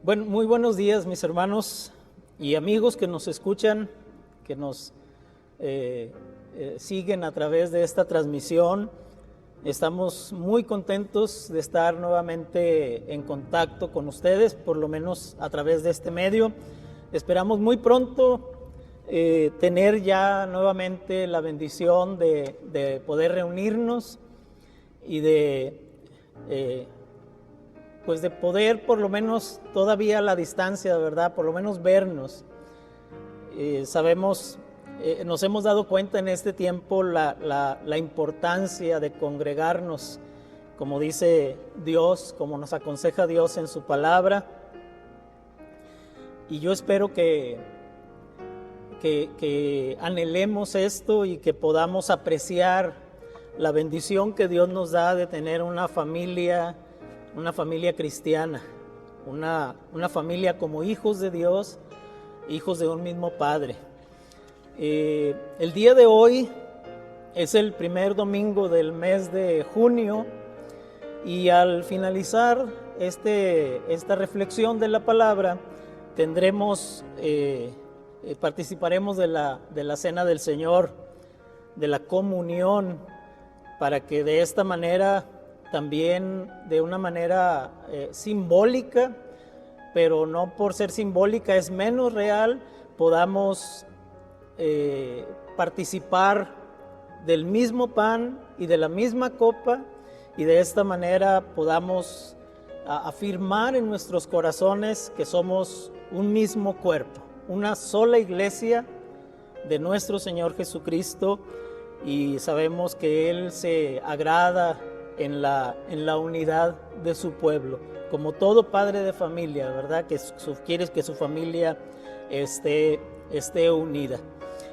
Bueno, muy buenos días, mis hermanos y amigos que nos escuchan, que nos siguen a través de esta transmisión. Estamos muy contentos de estar nuevamente en contacto con ustedes, por lo menos a través de este medio. Esperamos muy pronto tener ya nuevamente la bendición de poder reunirnos y de poder por lo menos todavía a la distancia, ¿verdad? Por lo menos vernos. Nos hemos dado cuenta en este tiempo la importancia de congregarnos, como dice Dios, como nos aconseja Dios en su palabra. Y yo espero que anhelemos esto y que podamos apreciar la bendición que Dios nos da de tener una familia cristiana, una familia como hijos de Dios, hijos de un mismo Padre. El día de hoy es el primer domingo del mes de junio y al finalizar esta reflexión de la palabra participaremos de la cena del Señor, de la comunión, para que de esta manera también de una manera simbólica, pero no por ser simbólica es menos real, podamos participar del mismo pan y de la misma copa, y de esta manera podamos afirmar en nuestros corazones que somos un mismo cuerpo, una sola iglesia de nuestro Señor Jesucristo, y sabemos que Él se agrada en la unidad de su pueblo, como todo padre de familia, ¿verdad? Que quiere que su familia esté unida.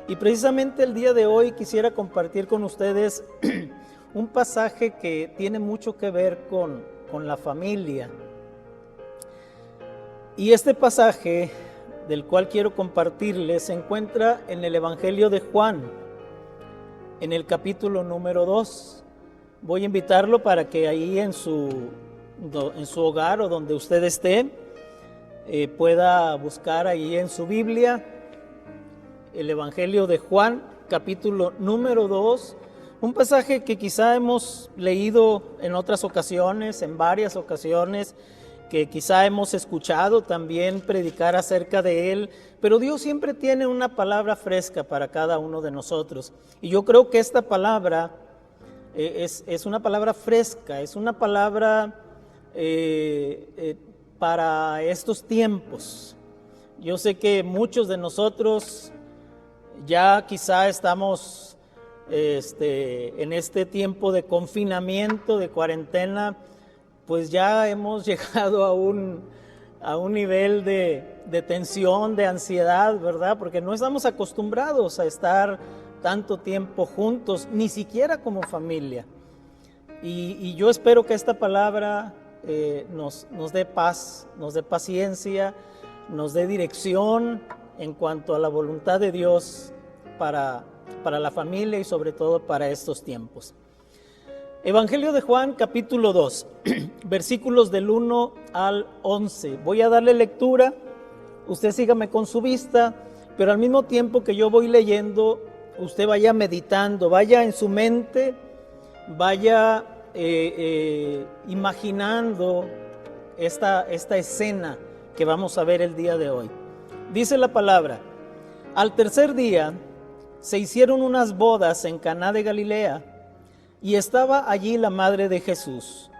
Y precisamente el día de hoy quisiera compartir con ustedes un pasaje que tiene mucho que ver con la familia. Y este pasaje del cual quiero compartirles se encuentra en el Evangelio de Juan, en el capítulo número 2. Voy a invitarlo para que ahí en su hogar o donde usted esté pueda buscar ahí en su Biblia el Evangelio de Juan, capítulo número 2, un pasaje que quizá hemos leído en otras ocasiones, en varias ocasiones, que quizá hemos escuchado también predicar acerca de él, pero Dios siempre tiene una palabra fresca para cada uno de nosotros. Y yo creo que esta palabra es una palabra fresca, es una palabra para estos tiempos. Yo sé que muchos de nosotros ya quizá estamos en este tiempo de confinamiento, de cuarentena, pues ya hemos llegado a un nivel de tensión, de ansiedad, ¿verdad? Porque no estamos acostumbrados a estar tanto tiempo juntos, ni siquiera como familia. Y yo espero que esta palabra nos dé paz, nos dé paciencia, nos dé dirección en cuanto a la voluntad de Dios para la familia y sobre todo para estos tiempos. Evangelio de Juan, capítulo 2, versículos del 1 al 11. Voy a darle lectura, usted sígame con su vista, pero al mismo tiempo que yo voy leyendo, usted vaya meditando, vaya en su mente, vaya imaginando esta escena que vamos a ver el día de hoy. Dice la palabra: al tercer día se hicieron unas bodas en Caná de Galilea, y estaba allí la madre de Jesús.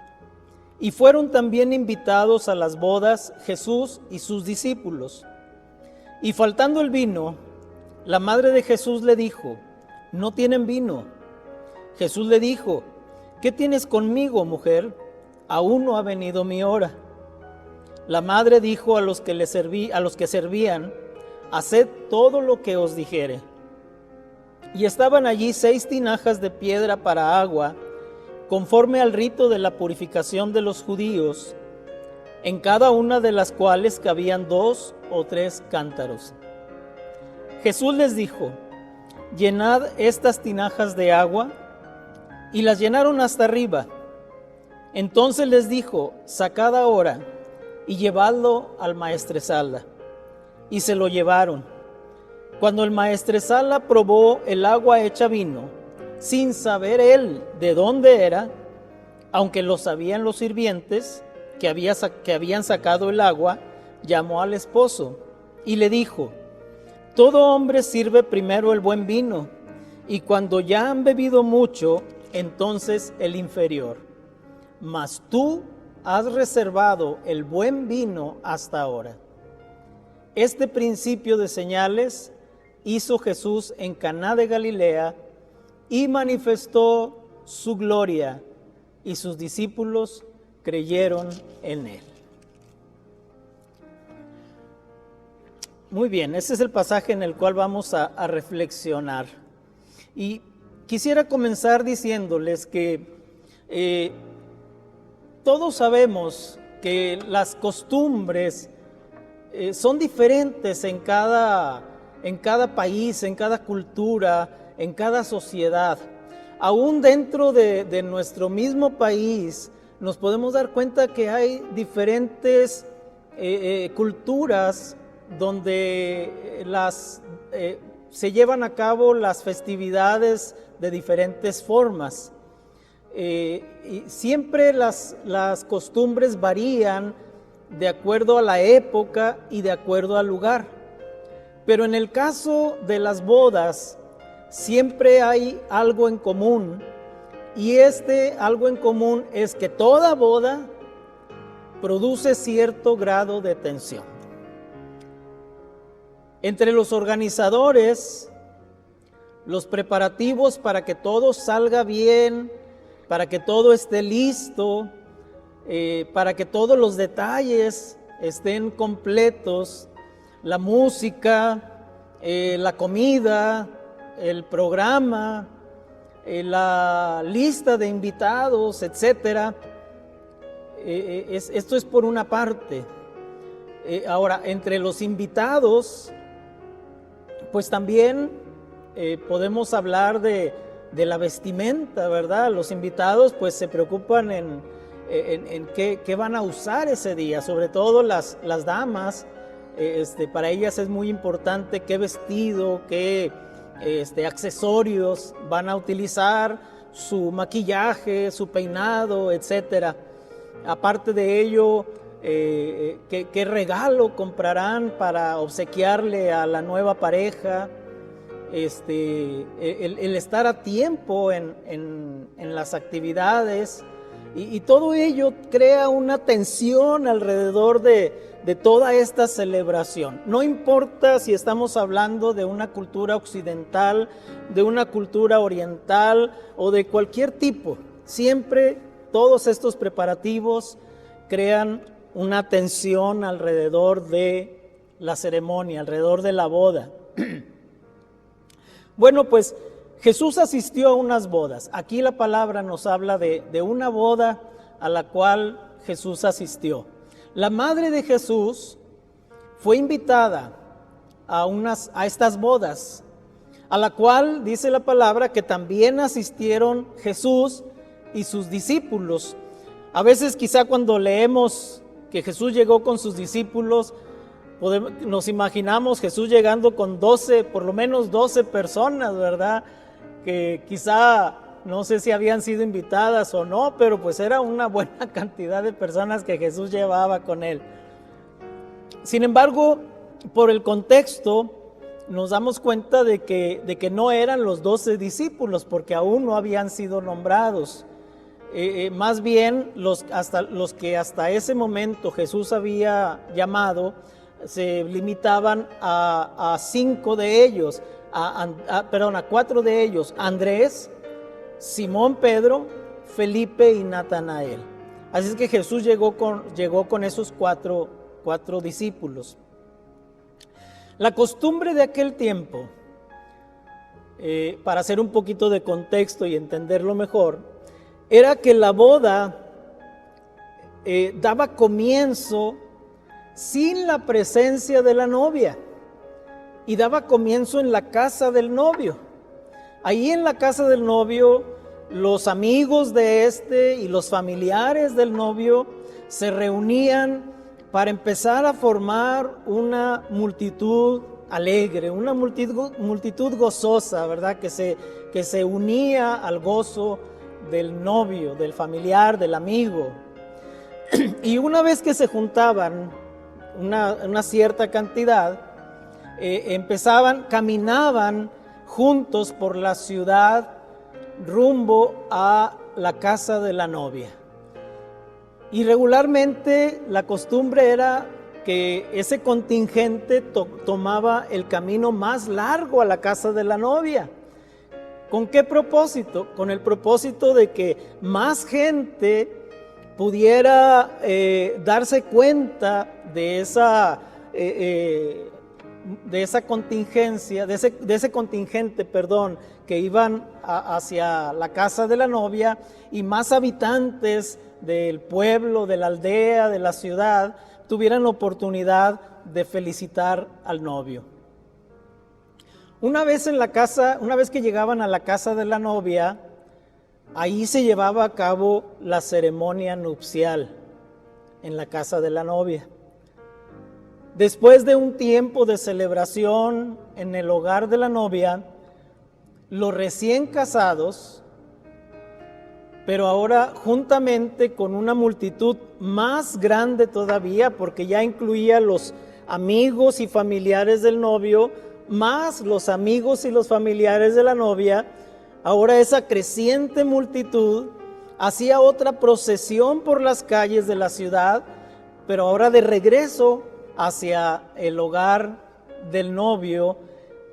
Y fueron también invitados a las bodas Jesús y sus discípulos. Y faltando el vino, la madre de Jesús le dijo: no tienen vino. Jesús le dijo: ¿qué tienes conmigo, mujer? Aún no ha venido mi hora. La madre dijo a los que servían: haced todo lo que os dijere. Y estaban allí 6 tinajas de piedra para agua, conforme al rito de la purificación de los judíos, en cada una de las cuales cabían 2 o 3 cántaros. Jesús les dijo: llenad estas tinajas de agua, y las llenaron hasta arriba. Entonces les dijo: sacad ahora y llevadlo al maestresala. Y se lo llevaron. Cuando el maestresala probó el agua hecha vino, sin saber él de dónde era, aunque lo sabían los sirvientes que habían sacado el agua, llamó al esposo y le dijo: todo hombre sirve primero el buen vino, y cuando ya han bebido mucho, entonces el inferior. Mas tú has reservado el buen vino hasta ahora. Este principio de señales hizo Jesús en Caná de Galilea y manifestó su gloria, y sus discípulos creyeron en él. Muy bien, ese es el pasaje en el cual vamos a reflexionar. Y quisiera comenzar diciéndoles que todos sabemos que las costumbres son diferentes en cada país, en cada cultura, en cada sociedad. Aún dentro de nuestro mismo país nos podemos dar cuenta que hay diferentes culturas donde se llevan a cabo las festividades de diferentes formas. Y siempre las costumbres varían de acuerdo a la época y de acuerdo al lugar. Pero en el caso de las bodas, siempre hay algo en común, y algo en común es que toda boda produce cierto grado de tensión. Entre los organizadores, los preparativos para que todo salga bien, para que todo esté listo, para que todos los detalles estén completos, la música, la comida, el programa, la lista de invitados, etcétera. Esto es por una parte. Ahora, entre los invitados, pues también podemos hablar de la vestimenta, ¿verdad? Los invitados pues se preocupan en qué van a usar ese día, sobre todo las damas. Para ellas es muy importante qué vestido, qué accesorios van a utilizar, su maquillaje, su peinado, etcétera. Aparte de ello, qué regalo comprarán para obsequiarle a la nueva pareja. El estar a tiempo en las actividades, y todo ello crea una tensión alrededor de toda esta celebración. No importa si estamos hablando de una cultura occidental, de una cultura oriental o de cualquier tipo, siempre todos estos preparativos crean una tensión alrededor de la ceremonia, alrededor de la boda. Bueno, pues Jesús asistió a unas bodas. Aquí la palabra nos habla de una boda a la cual Jesús asistió. La madre de Jesús fue invitada a estas bodas, a la cual dice la palabra que también asistieron Jesús y sus discípulos. A veces quizá cuando leemos que Jesús llegó con sus discípulos, nos imaginamos Jesús llegando con 12, por lo menos 12 personas, ¿verdad? Que quizá no sé si habían sido invitadas o no, pero pues era una buena cantidad de personas que Jesús llevaba con él. Sin embargo, por el contexto, nos damos cuenta de que no eran los 12 discípulos, porque aún no habían sido nombrados. Más bien, los que hasta ese momento Jesús había llamado, se limitaban a 5 de ellos, a 4 de ellos: Andrés, Simón Pedro, Felipe y Natanael. Así es que Jesús llegó con esos cuatro discípulos. La costumbre de aquel tiempo, para hacer un poquito de contexto y entenderlo mejor, era que la boda daba comienzo sin la presencia de la novia, y daba comienzo en la casa del novio. Ahí en la casa del novio, los amigos de y los familiares del novio se reunían para empezar a formar una multitud alegre, una multitud gozosa, ¿verdad? Que se unía al gozo del novio, del familiar, del amigo. Y una vez que se juntaban una cierta cantidad, caminaban juntos por la ciudad rumbo a la casa de la novia. Y regularmente la costumbre era que ese contingente tomaba el camino más largo a la casa de la novia. ¿Con qué propósito? Con el propósito de que más gente pudiera darse cuenta de esa contingencia, de ese contingente, que iban hacia la casa de la novia, y más habitantes del pueblo, de la aldea, de la ciudad, tuvieran la oportunidad de felicitar al novio. Una vez que llegaban a la casa de la novia, ahí se llevaba a cabo la ceremonia nupcial en la casa de la novia. Después de un tiempo de celebración en el hogar de la novia, los recién casados, pero ahora juntamente con una multitud más grande todavía, porque ya incluía los amigos y familiares del novio, más los amigos y los familiares de la novia, ahora esa creciente multitud hacía otra procesión por las calles de la ciudad, pero ahora de regreso hacia el hogar del novio,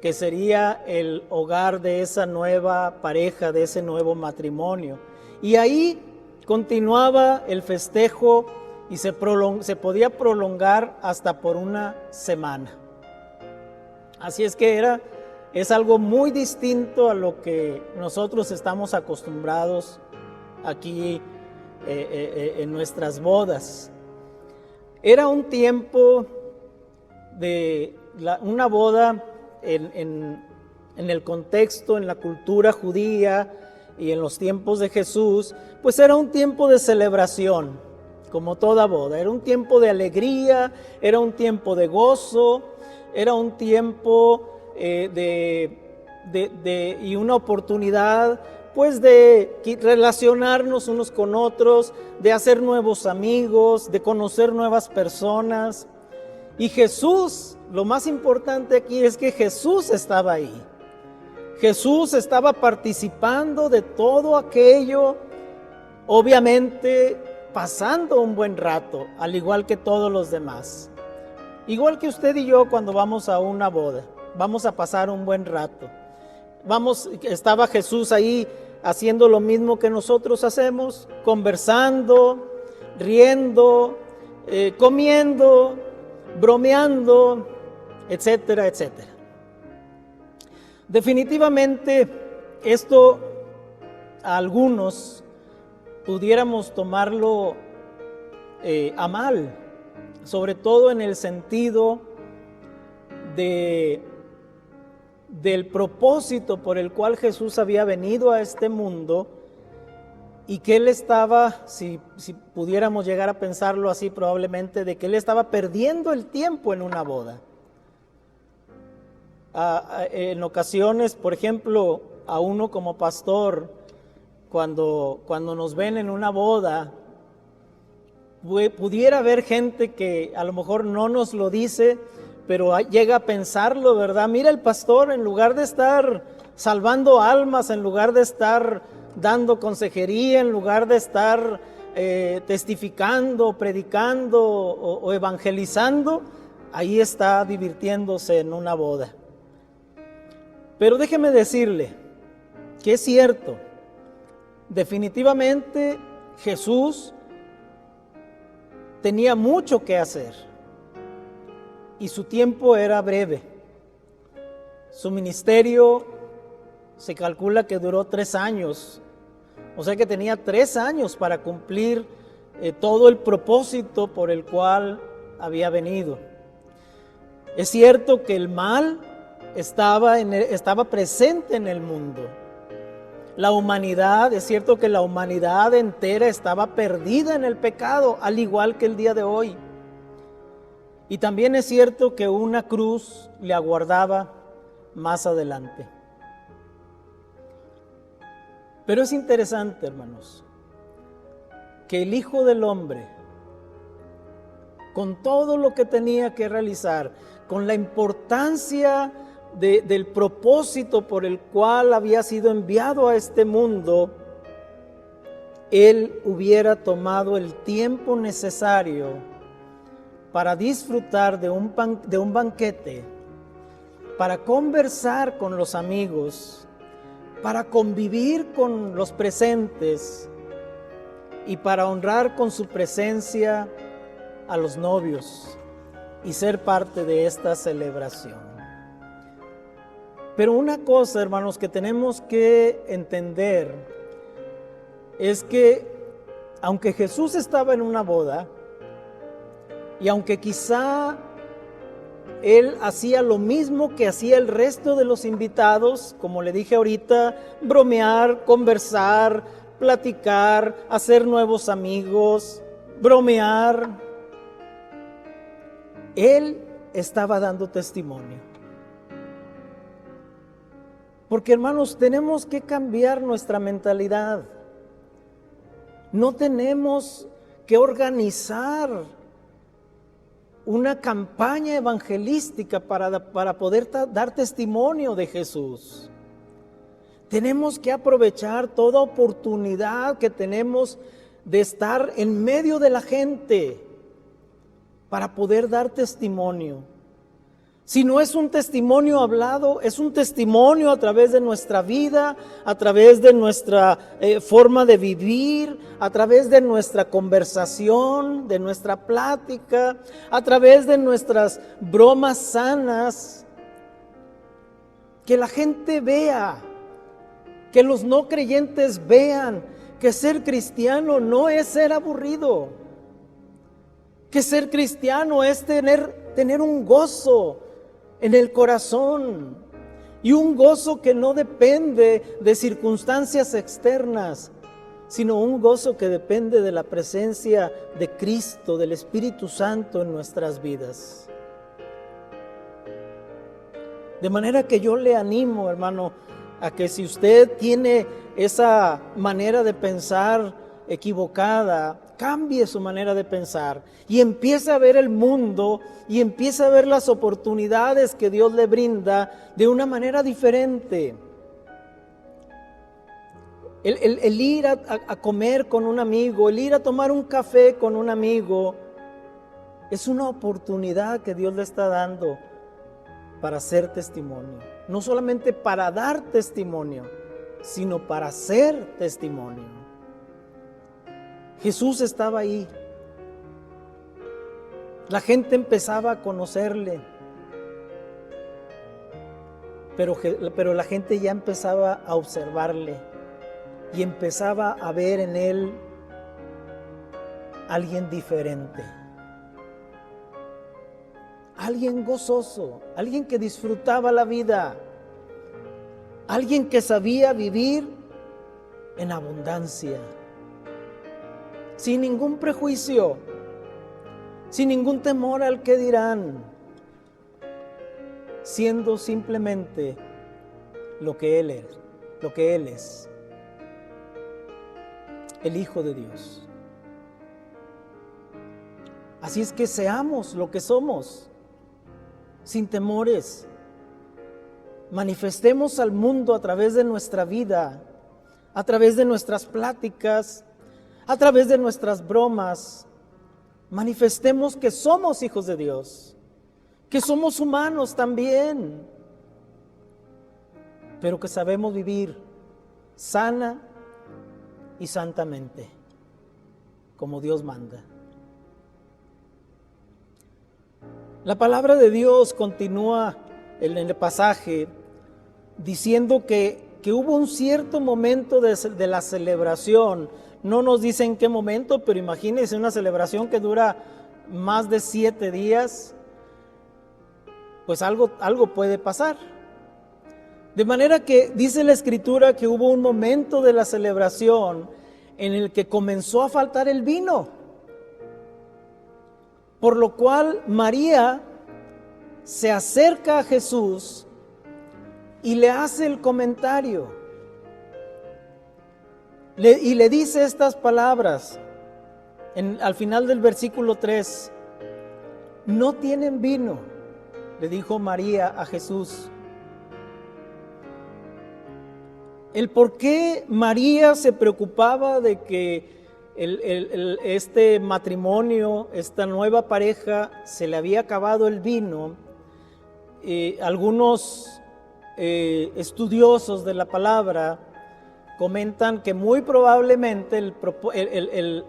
que sería el hogar de esa nueva pareja, de ese nuevo matrimonio. Y ahí continuaba el festejo y se podía prolongar hasta por una semana. Así es que es algo muy distinto a lo que nosotros estamos acostumbrados aquí en nuestras bodas. Era un tiempo de una boda en el contexto, en la cultura judía y en los tiempos de Jesús, pues era un tiempo de celebración, como toda boda. Era un tiempo de alegría, era un tiempo de gozo, era un tiempo y una oportunidad pues de relacionarnos unos con otros, de hacer nuevos amigos, de conocer nuevas personas. Y Jesús, lo más importante aquí es que Jesús estaba ahí. Jesús estaba participando de todo aquello, obviamente pasando un buen rato, al igual que todos los demás. Igual que usted y yo cuando vamos a una boda, vamos a pasar un buen rato. Estaba Jesús ahí haciendo lo mismo que nosotros hacemos, conversando, riendo, comiendo, bromeando, etcétera, etcétera. Definitivamente esto a algunos pudiéramos tomarlo a mal, sobre todo en el sentido del propósito por el cual Jesús había venido a este mundo, y que Él estaba, si pudiéramos llegar a pensarlo así probablemente, de que Él estaba perdiendo el tiempo en una boda. En ocasiones, por ejemplo, a uno como pastor, cuando nos ven en una boda, pudiera haber gente que a lo mejor no nos lo dice, pero llega a pensarlo, ¿verdad? Mira, el pastor, en lugar de estar salvando almas, en lugar de estar dando consejería, en lugar de estar testificando, predicando o evangelizando, ahí está divirtiéndose en una boda. Pero déjeme decirle que es cierto, definitivamente Jesús tenía mucho que hacer y su tiempo era breve. Su ministerio se calcula que duró 3 años, o sea que tenía 3 años para cumplir todo el propósito por el cual había venido. Es cierto que el mal estaba presente en el mundo. La humanidad, es cierto que la humanidad entera estaba perdida en el pecado, al igual que el día de hoy. Y también es cierto que una cruz le aguardaba más adelante. Pero es interesante, hermanos, que el Hijo del Hombre, con todo lo que tenía que realizar, con la importancia del propósito por el cual había sido enviado a este mundo, Él hubiera tomado el tiempo necesario para disfrutar de un banquete, para conversar con los amigos, para convivir con los presentes y para honrar con su presencia a los novios y ser parte de esta celebración. Pero una cosa, hermanos, que tenemos que entender es que aunque Jesús estaba en una boda, y aunque quizá Él hacía lo mismo que hacía el resto de los invitados, como le dije ahorita, bromear, conversar, platicar, hacer nuevos amigos, bromear, Él estaba dando testimonio. Porque, hermanos, tenemos que cambiar nuestra mentalidad. No tenemos que organizar una campaña evangelística para poder dar testimonio de Jesús. Tenemos que aprovechar toda oportunidad que tenemos de estar en medio de la gente para poder dar testimonio. Si no es un testimonio hablado, es un testimonio a través de nuestra vida, a través de nuestra forma de vivir, a través de nuestra conversación, de nuestra plática, a través de nuestras bromas sanas. Que la gente vea, que los no creyentes vean que ser cristiano no es ser aburrido, que ser cristiano es tener un gozo en el corazón, y un gozo que no depende de circunstancias externas, sino un gozo que depende de la presencia de Cristo, del Espíritu Santo en nuestras vidas. De manera que yo le animo, hermano, a que si usted tiene esa manera de pensar equivocada, cambie su manera de pensar y empiece a ver el mundo y empiece a ver las oportunidades que Dios le brinda de una manera diferente. El ir a comer con un amigo, el ir a tomar un café con un amigo, es una oportunidad que Dios le está dando para hacer testimonio. No solamente para dar testimonio, sino para hacer testimonio. Jesús estaba ahí. La gente empezaba a conocerle, pero la gente ya empezaba a observarle y empezaba a ver en él alguien diferente, alguien gozoso, alguien que disfrutaba la vida, alguien que sabía vivir en abundancia, sin ningún prejuicio, sin ningún temor al que dirán, siendo simplemente lo que Él es, el Hijo de Dios. Así es que seamos lo que somos, sin temores. Manifestemos al mundo a través de nuestra vida, a través de nuestras pláticas, a través de nuestras bromas. Manifestemos que somos hijos de Dios, que somos humanos también, pero que sabemos vivir sana y santamente, como Dios manda. La palabra de Dios continúa en el pasaje diciendo que hubo un cierto momento de la celebración. No nos dice en qué momento, pero imagínense una celebración que dura más de 7 días, pues algo puede pasar. De manera que dice la Escritura que hubo un momento de la celebración en el que comenzó a faltar el vino. Por lo cual María se acerca a Jesús y le hace el comentario. Y le dice estas palabras al final del versículo 3. No tienen vino, le dijo María a Jesús. El por qué María se preocupaba de que este matrimonio, esta nueva pareja, se le había acabado el vino. Algunos estudiosos de la palabra comentan que muy probablemente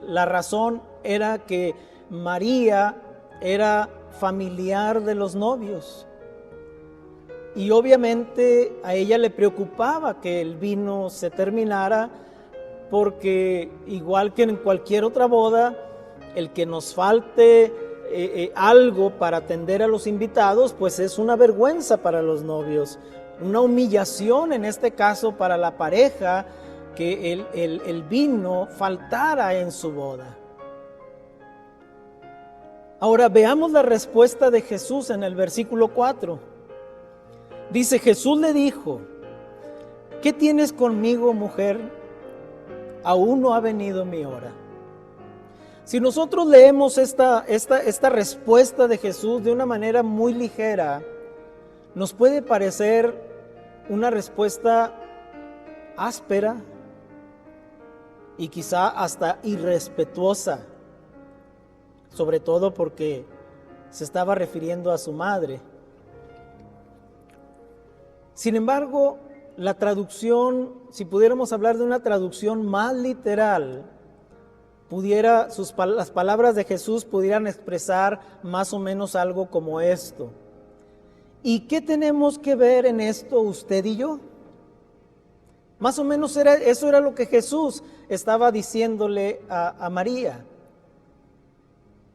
la razón era que María era familiar de los novios. Y obviamente a ella le preocupaba que el vino se terminara, porque igual que en cualquier otra boda, el que nos falte algo para atender a los invitados, pues es una vergüenza para los novios, una humillación en este caso para la pareja, que el vino faltara en su boda. Ahora veamos la respuesta de Jesús en el versículo 4. Dice: Jesús le dijo: ¿qué tienes conmigo, mujer? Aún no ha venido mi hora. Si nosotros leemos esta respuesta de Jesús de una manera muy ligera, nos puede parecer una respuesta áspera y quizá hasta irrespetuosa, sobre todo porque se estaba refiriendo a su madre. Sin embargo, la traducción, si pudiéramos hablar de una traducción más literal, las palabras de Jesús pudieran expresar más o menos algo como esto. ¿Y qué tenemos que ver en esto usted y yo? Más o menos eso era lo que Jesús estaba diciéndole a María.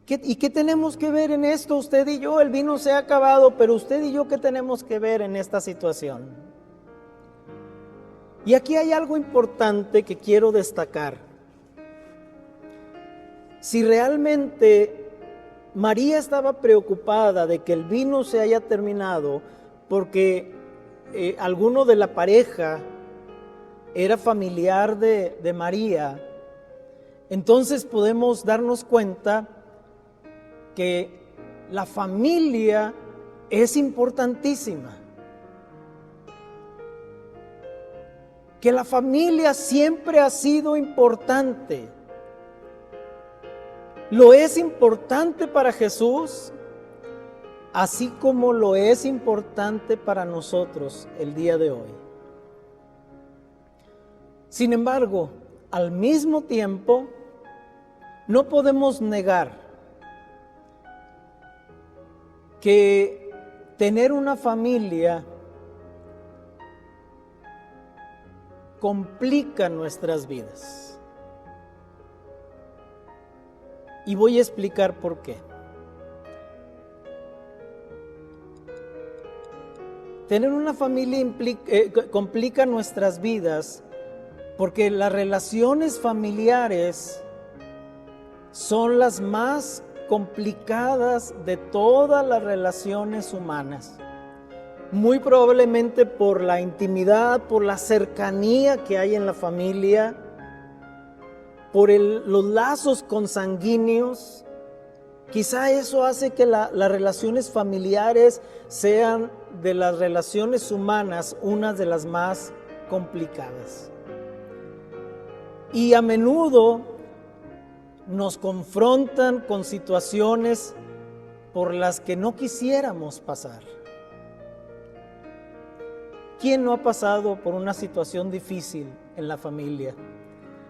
¿Y qué tenemos que ver en esto usted y yo? El vino se ha acabado, pero usted y yo, ¿qué tenemos que ver en esta situación? Y aquí hay algo importante que quiero destacar. Si realmente María estaba preocupada de que el vino se haya terminado porque alguno de la pareja era familiar de María, entonces podemos darnos cuenta que la familia es importantísima. Que la familia siempre ha sido importante. Lo es importante para Jesús, así como lo es importante para nosotros el día de hoy. Sin embargo, al mismo tiempo, no podemos negar que tener una familia complica nuestras vidas. Y voy a explicar por qué. Tener una familia complica nuestras vidas porque las relaciones familiares son las más complicadas de todas las relaciones humanas. Muy probablemente por la intimidad, por la cercanía que hay en la familia, por los lazos consanguíneos. Quizá eso hace que las relaciones familiares sean de las relaciones humanas unas de las más complicadas. Y a menudo nos confrontan con situaciones por las que no quisiéramos pasar. ¿Quién no ha pasado por una situación difícil en la familia?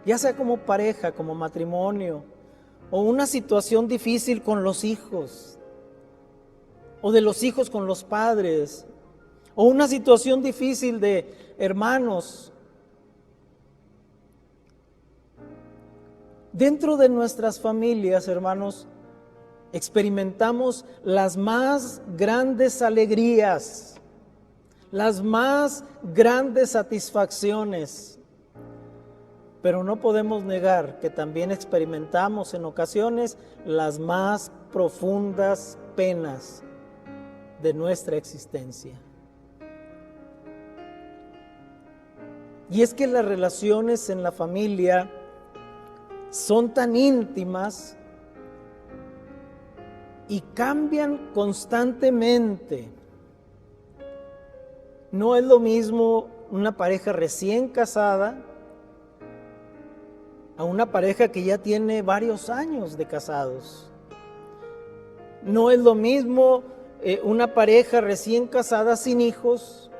Ya sea como pareja, como matrimonio, o una situación difícil con los hijos, o de los hijos con los padres, o una situación difícil de hermanos. Dentro de nuestras familias, hermanos, experimentamos las más grandes alegrías, las más grandes satisfacciones, pero no podemos negar que también experimentamos en ocasiones las más profundas penas de nuestra existencia. Y es que las relaciones en la familia son tan íntimas y cambian constantemente. No es lo mismo una pareja recién casada a una pareja que ya tiene varios años de casados. No es lo mismo una pareja recién casada sin hijos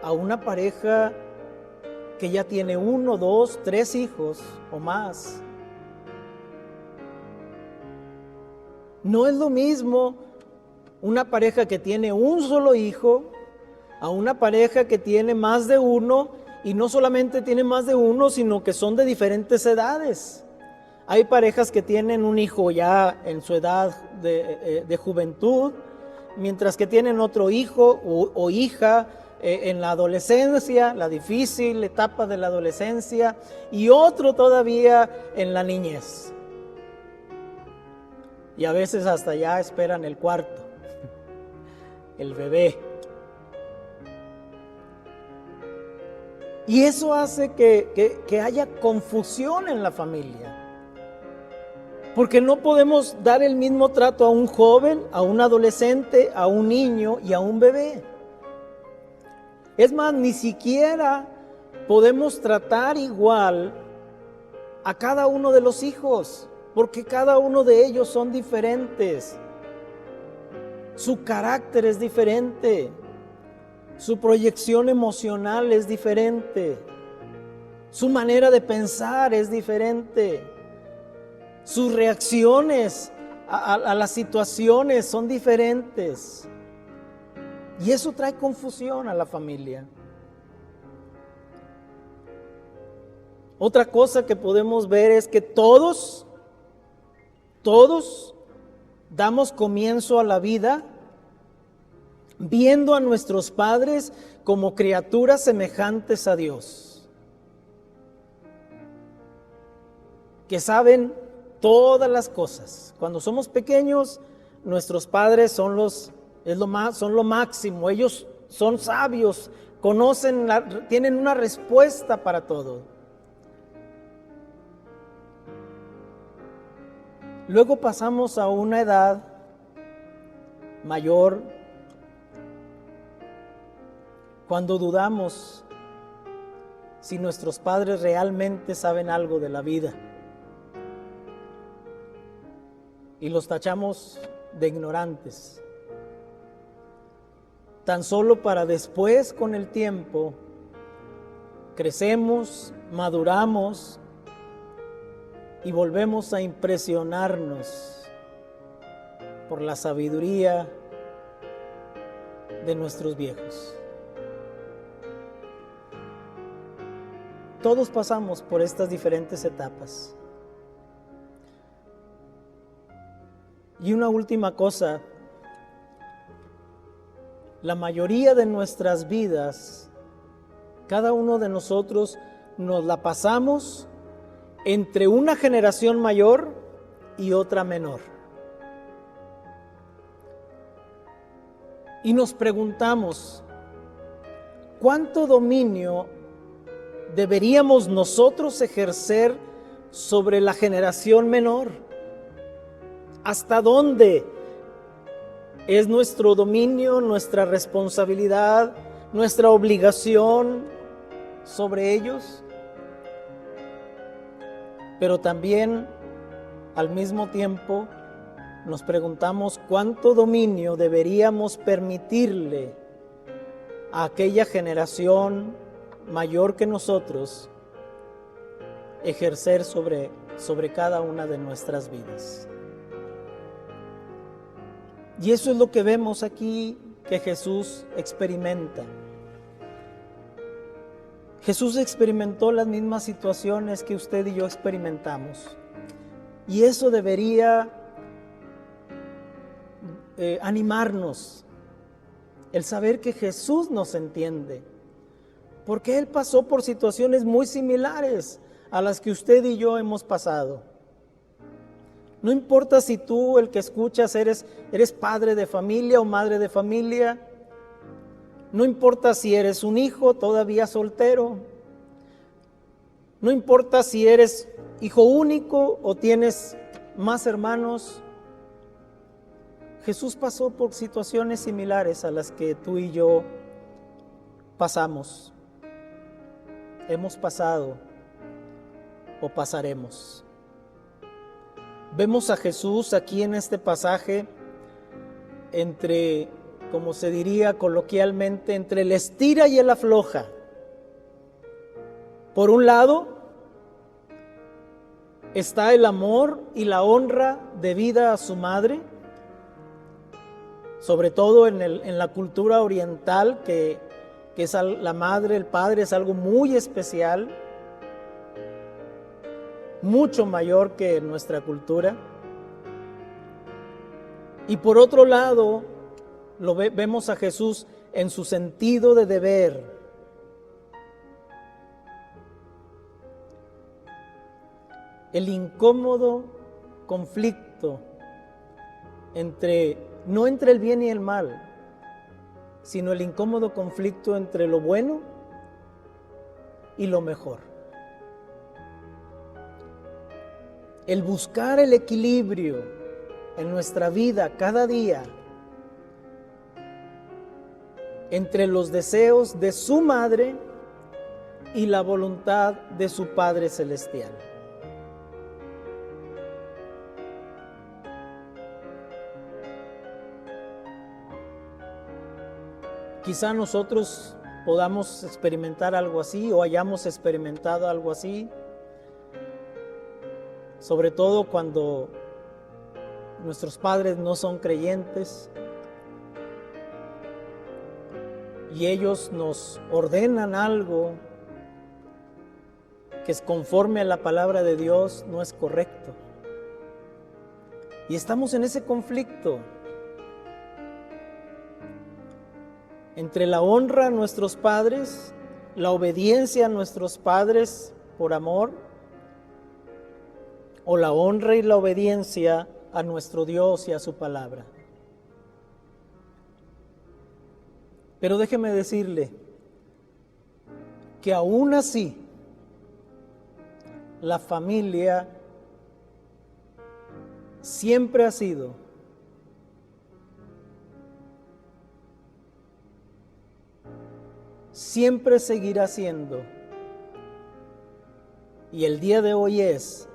a una pareja que ya tiene 1, 2, 3 hijos o más. No es lo mismo una pareja que tiene un solo hijo a una pareja que tiene más de uno, y no solamente tiene más de uno, sino que son de diferentes edades. Hay parejas que tienen un hijo ya en su edad de juventud, mientras que tienen otro hijo o hija en la adolescencia, la difícil etapa de la adolescencia, y otro todavía en la niñez. Y a veces hasta ya esperan el cuarto, el bebé. Y eso hace que haya confusión en la familia. Porque no podemos dar el mismo trato a un joven, a un adolescente, a un niño y a un bebé. Es más, ni siquiera podemos tratar igual a cada uno de los hijos, porque cada uno de ellos son diferentes. Su carácter es diferente, su proyección emocional es diferente, su manera de pensar es diferente, sus reacciones a las situaciones son diferentes. Y eso trae confusión a la familia. Otra cosa que podemos ver es que todos damos comienzo a la vida viendo a nuestros padres como criaturas semejantes a Dios, que saben todas las cosas. Cuando somos pequeños, nuestros padres son lo máximo. Ellos son sabios, tienen una respuesta para todo. Luego pasamos a una edad mayor, cuando dudamos si nuestros padres realmente saben algo de la vida y los tachamos de ignorantes, tan solo para después, con el tiempo, crecemos, maduramos y volvemos a impresionarnos por la sabiduría de nuestros viejos. Todos pasamos por estas diferentes etapas. Y una última cosa, la mayoría de nuestras vidas, cada uno de nosotros nos la pasamos entre una generación mayor y otra menor. Y nos preguntamos, ¿cuánto dominio deberíamos nosotros ejercer sobre la generación menor? ¿Hasta dónde es nuestro dominio, nuestra responsabilidad, nuestra obligación sobre ellos? Pero también, al mismo tiempo, nos preguntamos cuánto dominio deberíamos permitirle a aquella generación mayor que nosotros ejercer sobre cada una de nuestras vidas. Y eso es lo que vemos aquí que Jesús experimenta. Jesús experimentó las mismas situaciones que usted y yo experimentamos. Y eso debería animarnos, el saber que Jesús nos entiende, porque Él pasó por situaciones muy similares a las que usted y yo hemos pasado. No importa si tú, el que escuchas, eres padre de familia o madre de familia. No importa si eres un hijo todavía soltero. No importa si eres hijo único o tienes más hermanos. Jesús pasó por situaciones similares a las que tú y yo pasamos. Hemos pasado o pasaremos. Vemos a Jesús aquí en este pasaje entre, como se diría coloquialmente, entre el estira y el afloja. Por un lado está el amor y la honra debida a su madre, sobre todo en la cultura oriental, que es la madre, el padre es algo muy especial, mucho mayor que en nuestra cultura. Y por otro lado, vemos a Jesús en su sentido de deber. El incómodo conflicto no entre el bien y el mal, sino el incómodo conflicto entre lo bueno y lo mejor. El buscar el equilibrio en nuestra vida cada día entre los deseos de su madre y la voluntad de su Padre Celestial. Quizá nosotros podamos experimentar algo así o hayamos experimentado algo así, sobre todo cuando nuestros padres no son creyentes y ellos nos ordenan algo que es conforme a la palabra de Dios, no es correcto. Y estamos en ese conflicto entre la honra a nuestros padres, la obediencia a nuestros padres por amor, o la honra y la obediencia a nuestro Dios y a su palabra. Pero déjeme decirle que aún así, la familia siempre ha sido siempre seguirá siendo, y el día de hoy es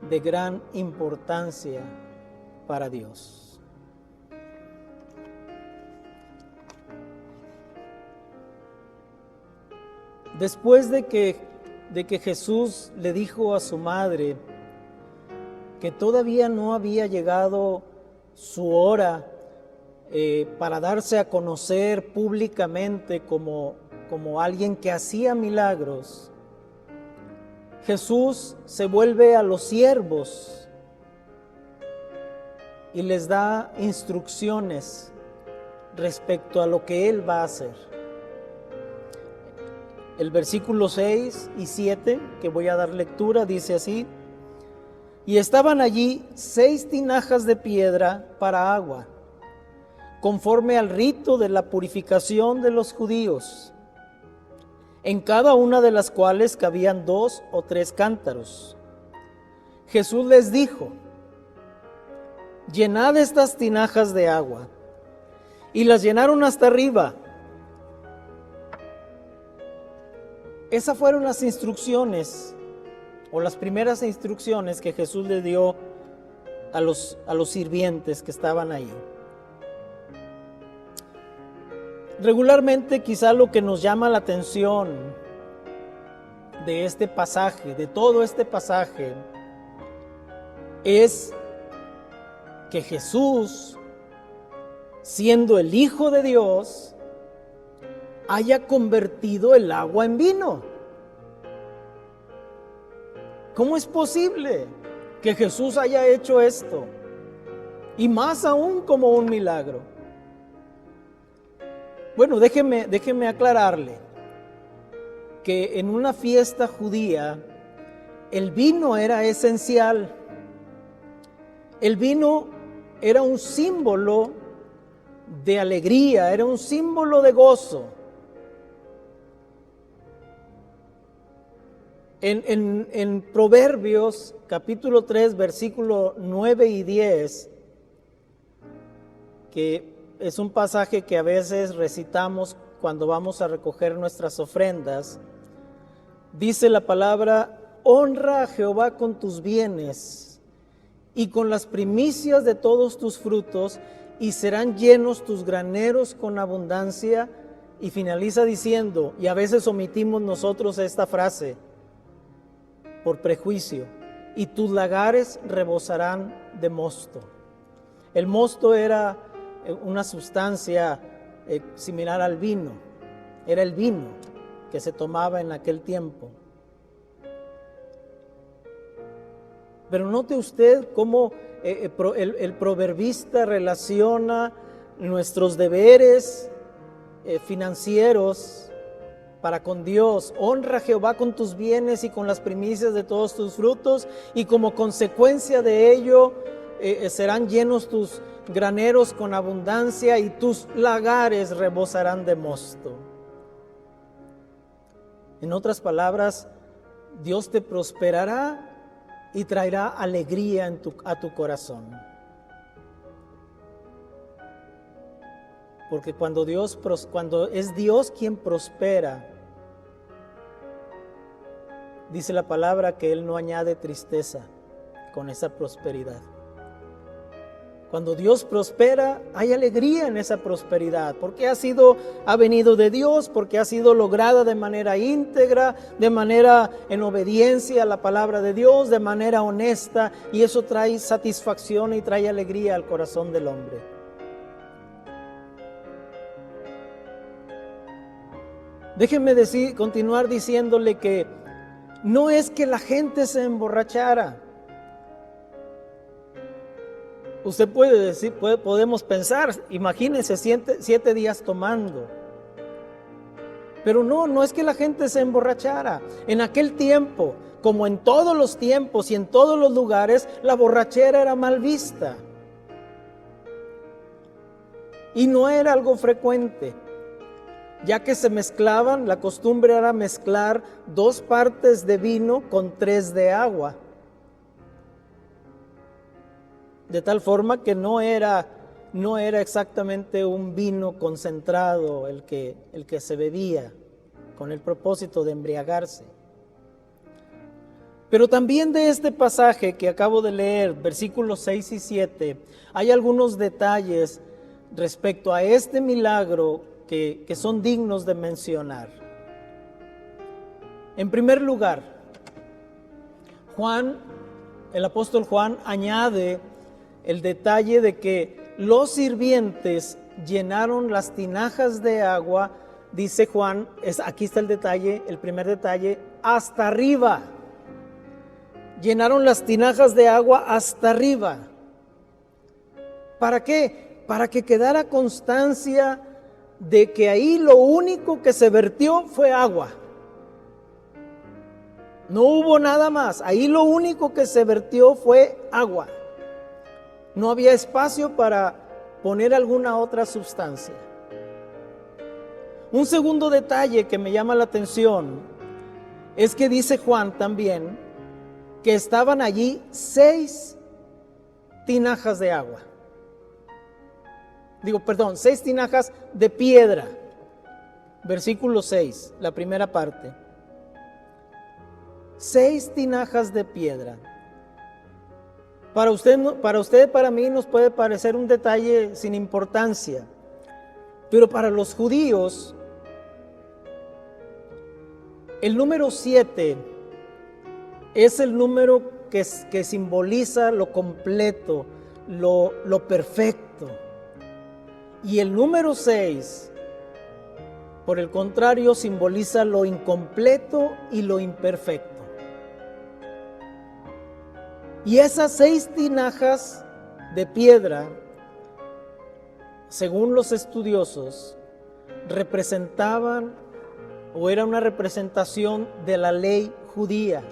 de gran importancia para Dios. Después de que Jesús le dijo a su madre que todavía no había llegado su hora para darse a conocer públicamente como alguien que hacía milagros, Jesús se vuelve a los siervos y les da instrucciones respecto a lo que Él va a hacer. El versículo 6 y 7, que voy a dar lectura, dice así: y estaban allí 6 tinajas de piedra para agua, conforme al rito de la purificación de los judíos, en cada una de las cuales cabían 2 o 3 cántaros. Jesús les dijo: llenad estas tinajas de agua. Y las llenaron hasta arriba. Esas fueron las instrucciones, o las primeras instrucciones que Jesús le dio a los sirvientes que estaban ahí. Regularmente, quizá lo que nos llama la atención de este pasaje, de todo este pasaje, es que Jesús, siendo el Hijo de Dios, haya convertido el agua en vino. ¿Cómo es posible que Jesús haya hecho esto? Y más aún como un milagro. Bueno, déjeme aclararle que en una fiesta judía el vino era esencial. El vino era un símbolo de alegría, era un símbolo de gozo. En Proverbios capítulo 3, versículo 9 y 10, que es un pasaje que a veces recitamos cuando vamos a recoger nuestras ofrendas, dice la palabra: honra a Jehová con tus bienes y con las primicias de todos tus frutos, y serán llenos tus graneros con abundancia. Y finaliza diciendo, y a veces omitimos nosotros esta frase por prejuicio: y tus lagares rebosarán de mosto. El mosto era una sustancia similar al vino, era el vino que se tomaba en aquel tiempo. Pero note usted cómo el proverbista relaciona nuestros deberes financieros para con Dios. Honra a Jehová con tus bienes y con las primicias de todos tus frutos, y como consecuencia de ello serán llenos tus graneros con abundancia y tus lagares rebosarán de mosto. En otras palabras, Dios te prosperará y traerá alegría a tu corazón. Porque cuando es Dios quien prospera, dice la palabra que Él no añade tristeza con esa prosperidad. Cuando Dios prospera, hay alegría en esa prosperidad, porque ha venido de Dios, porque ha sido lograda de manera íntegra, de manera en obediencia a la palabra de Dios, de manera honesta, y eso trae satisfacción y trae alegría al corazón del hombre. Déjenme continuar diciéndole que no es que la gente se emborrachara. Usted puede decir, podemos pensar, imagínense 7 días tomando. Pero no es que la gente se emborrachara. En aquel tiempo, como en todos los tiempos y en todos los lugares, la borrachera era mal vista. Y no era algo frecuente, ya que se mezclaban, la costumbre era mezclar 2 partes de vino con 3 de agua. De tal forma que no era exactamente un vino concentrado el que se bebía con el propósito de embriagarse. Pero también de este pasaje que acabo de leer, versículos 6 y 7, hay algunos detalles respecto a este milagro que son dignos de mencionar. En primer lugar, el apóstol Juan añade el detalle de que los sirvientes llenaron las tinajas de agua, dice Juan, aquí está el detalle, el primer detalle, hasta arriba. Llenaron las tinajas de agua hasta arriba. ¿Para qué? Para que quedara constancia de que ahí lo único que se vertió fue agua. No hubo nada más, ahí lo único que se vertió fue agua. No había espacio para poner alguna otra sustancia. Un segundo detalle que me llama la atención es que dice Juan también que estaban allí 6 tinajas de agua. 6 tinajas de piedra. Versículo 6, la primera parte. 6 tinajas de piedra. Para usted, para mí nos puede parecer un detalle sin importancia, pero para los judíos, el número 7 es el número que simboliza lo completo, lo perfecto. Y el número 6, por el contrario, simboliza lo incompleto y lo imperfecto. Y esas 6 tinajas de piedra, según los estudiosos, representaban o era una representación de la ley judía.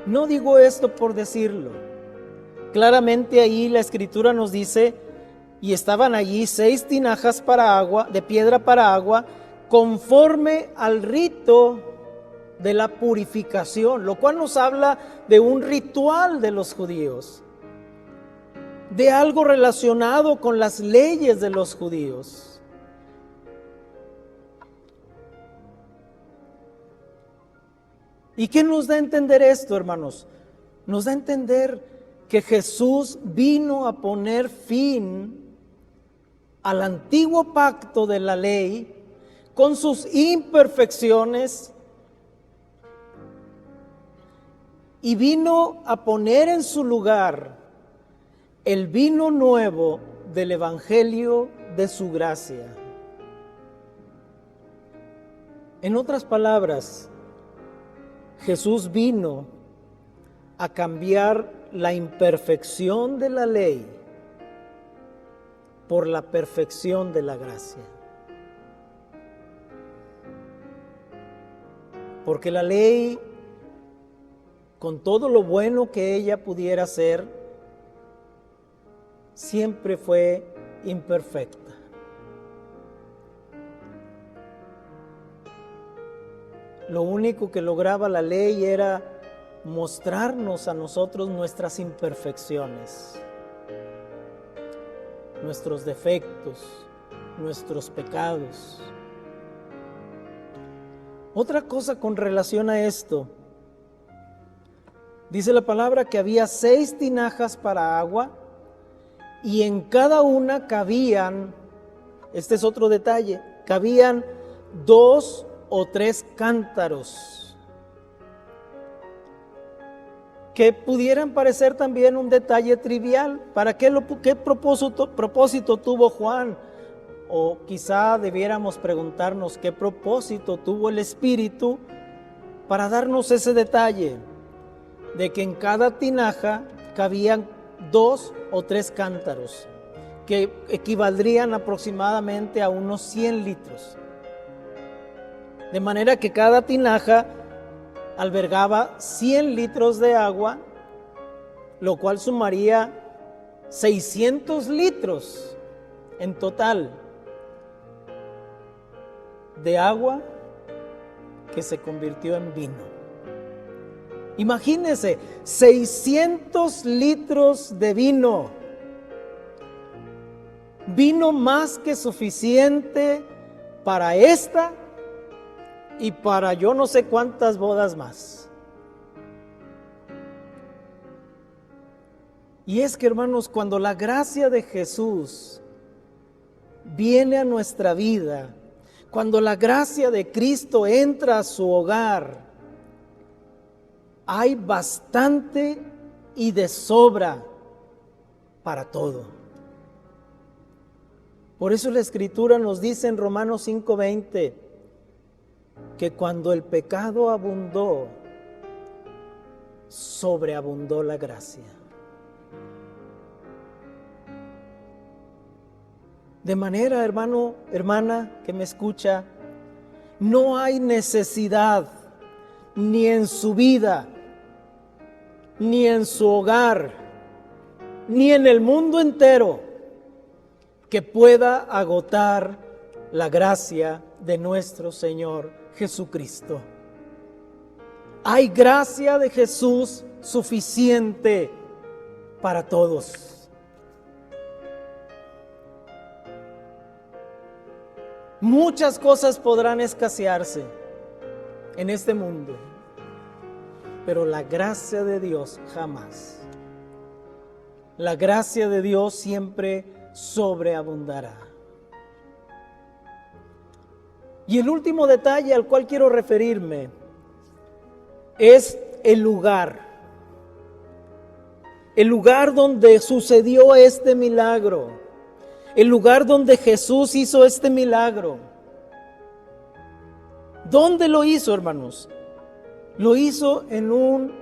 No digo esto por decirlo, Claramente ahí la Escritura nos dice, y estaban allí 6 tinajas para agua, de piedra para agua, conforme al rito de la purificación, lo cual nos habla de un ritual de los judíos, de algo relacionado con las leyes de los judíos. ¿Y qué nos da a entender esto, hermanos? Nos da a entender que Jesús vino a poner fin al antiguo pacto de la ley con sus imperfecciones y vino a poner en su lugar el vino nuevo del Evangelio de su gracia. En otras palabras, Jesús vino a cambiar la imperfección de la ley por la perfección de la gracia. Porque la ley, con todo lo bueno que ella pudiera ser, siempre fue imperfecta. Lo único que lograba la ley era mostrarnos a nosotros nuestras imperfecciones, nuestros defectos, nuestros pecados. Otra cosa con relación a esto, dice la palabra que había 6 tinajas para agua y en cada una cabían, este es otro detalle, cabían 2 o 3 cántaros, que pudieran parecer también un detalle trivial. ¿Para qué propósito tuvo Juan? O quizá debiéramos preguntarnos qué propósito tuvo el Espíritu para darnos ese detalle de que en cada tinaja cabían 2 o 3 cántaros, que equivaldrían aproximadamente a unos 100 litros. De manera que cada tinaja albergaba 100 litros de agua, lo cual sumaría 600 litros en total de agua que se convirtió en vino. Imagínense, 600 litros de vino. Vino más que suficiente para esta y para yo no sé cuántas bodas más. Y es que, hermanos, cuando la gracia de Jesús viene a nuestra vida, cuando la gracia de Cristo entra a su hogar, hay bastante y de sobra para todo. Por eso la Escritura nos dice en Romanos 5:20 que cuando el pecado abundó, sobreabundó la gracia. De manera, hermano, hermana que me escucha, no hay necesidad ni en su vida, ni en su hogar, ni en el mundo entero que pueda agotar la gracia de nuestro Señor Jesucristo. Hay gracia de Jesús suficiente para todos. Muchas cosas podrán escasearse en este mundo, pero la gracia de Dios jamás. La gracia de Dios siempre sobreabundará. Y el último detalle al cual quiero referirme es el lugar donde sucedió este milagro, el lugar donde Jesús hizo este milagro. ¿Dónde lo hizo, hermanos? Lo hizo en un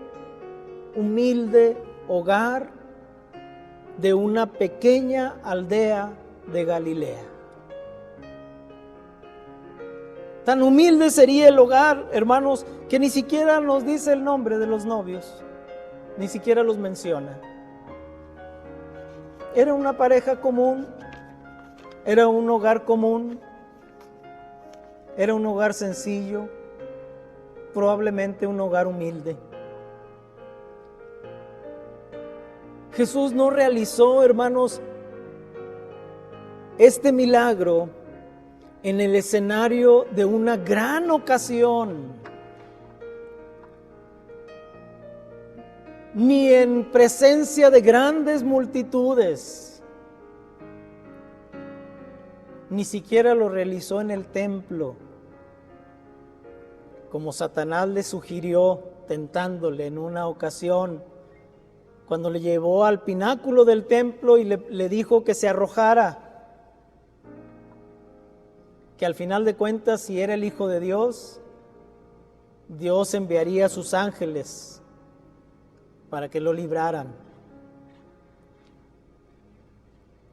humilde hogar de una pequeña aldea de Galilea. Tan humilde sería el hogar, hermanos, que ni siquiera nos dice el nombre de los novios, ni siquiera los menciona. era una pareja común, era un hogar común, era un hogar sencillo, probablemente un hogar humilde. Jesús no realizó, hermanos, este milagro en el escenario de una gran ocasión, ni en presencia de grandes multitudes, ni siquiera lo realizó en el templo, como Satanás le sugirió, tentándole en una ocasión, cuando le llevó al pináculo del templo y le dijo que se arrojara, que al final de cuentas, si era el Hijo de Dios, Dios enviaría a sus ángeles para que lo libraran.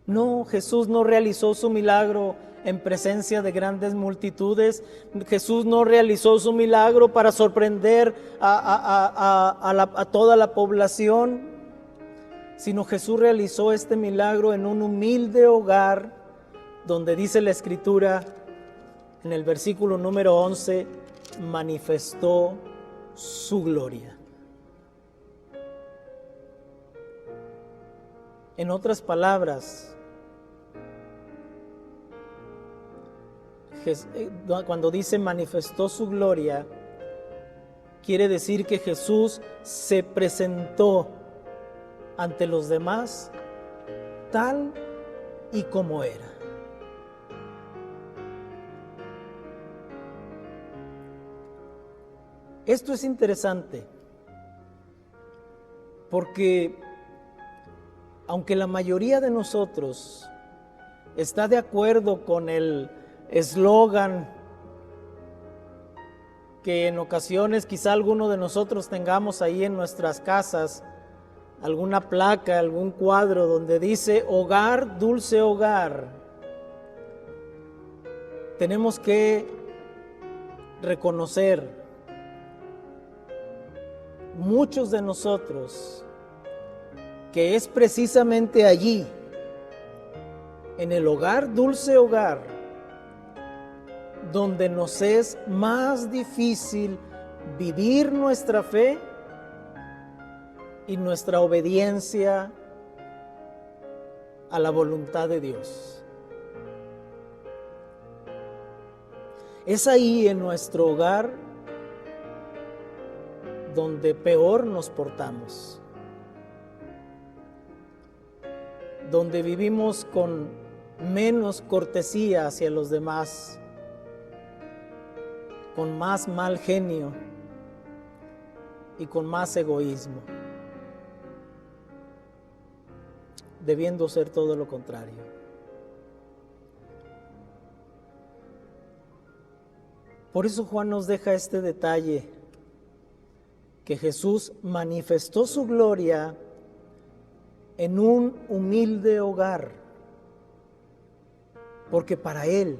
No, Jesús no realizó su milagro en presencia de grandes multitudes. Jesús no realizó su milagro para sorprender a toda la población, sino Jesús realizó este milagro en un humilde hogar donde dice la Escritura en el versículo número 11, manifestó su gloria. En otras palabras, cuando dice manifestó su gloria, quiere decir que Jesús se presentó ante los demás tal y como era. Esto es interesante porque aunque la mayoría de nosotros está de acuerdo con el eslogan que en ocasiones quizá alguno de nosotros tengamos ahí en nuestras casas, alguna placa, algún cuadro donde dice hogar, dulce hogar, tenemos que reconocer, muchos de nosotros, que es precisamente allí, en el hogar, dulce hogar, donde nos es más difícil vivir nuestra fe y nuestra obediencia a la voluntad de Dios. Es ahí en nuestro hogar donde peor nos portamos, donde vivimos con menos cortesía hacia los demás, con más mal genio y con más egoísmo, debiendo ser todo lo contrario. Por eso Juan nos deja este detalle, que Jesús manifestó su gloria en un humilde hogar, porque para Él,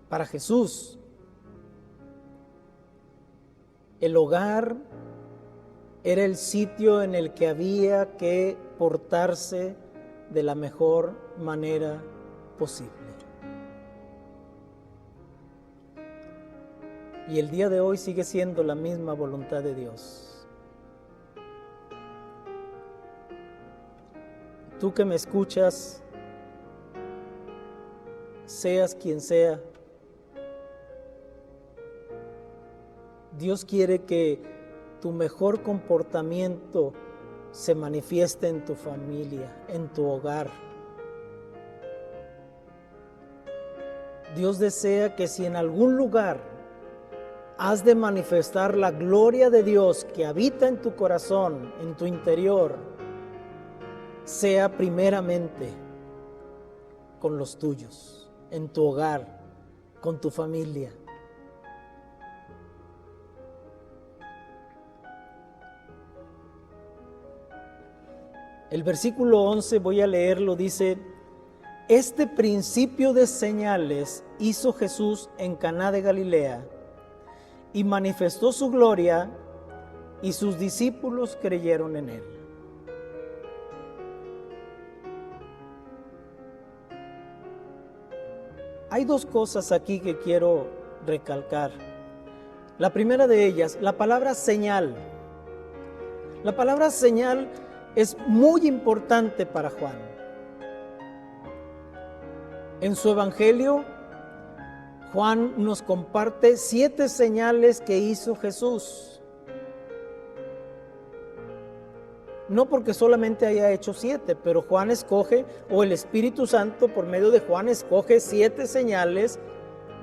para Jesús, el hogar era el sitio en el que había que portarse de la mejor manera posible. Y el día de hoy sigue siendo la misma voluntad de Dios. Tú que me escuchas, seas quien sea, Dios quiere que tu mejor comportamiento se manifieste en tu familia, en tu hogar. Dios desea que si en algún lugar has de manifestar la gloria de Dios que habita en tu corazón, en tu interior, sea primeramente con los tuyos, en tu hogar, con tu familia. El versículo 11, voy a leerlo, dice: este principio de señales hizo Jesús en Caná de Galilea y manifestó su gloria, y sus discípulos creyeron en él. Hay dos cosas aquí que quiero recalcar. La primera de ellas, la palabra señal. La palabra señal es muy importante para Juan. En su evangelio, Juan nos comparte 7 señales que hizo Jesús. No porque solamente haya hecho 7, pero Juan escoge, o el Espíritu Santo por medio de Juan escoge 7 señales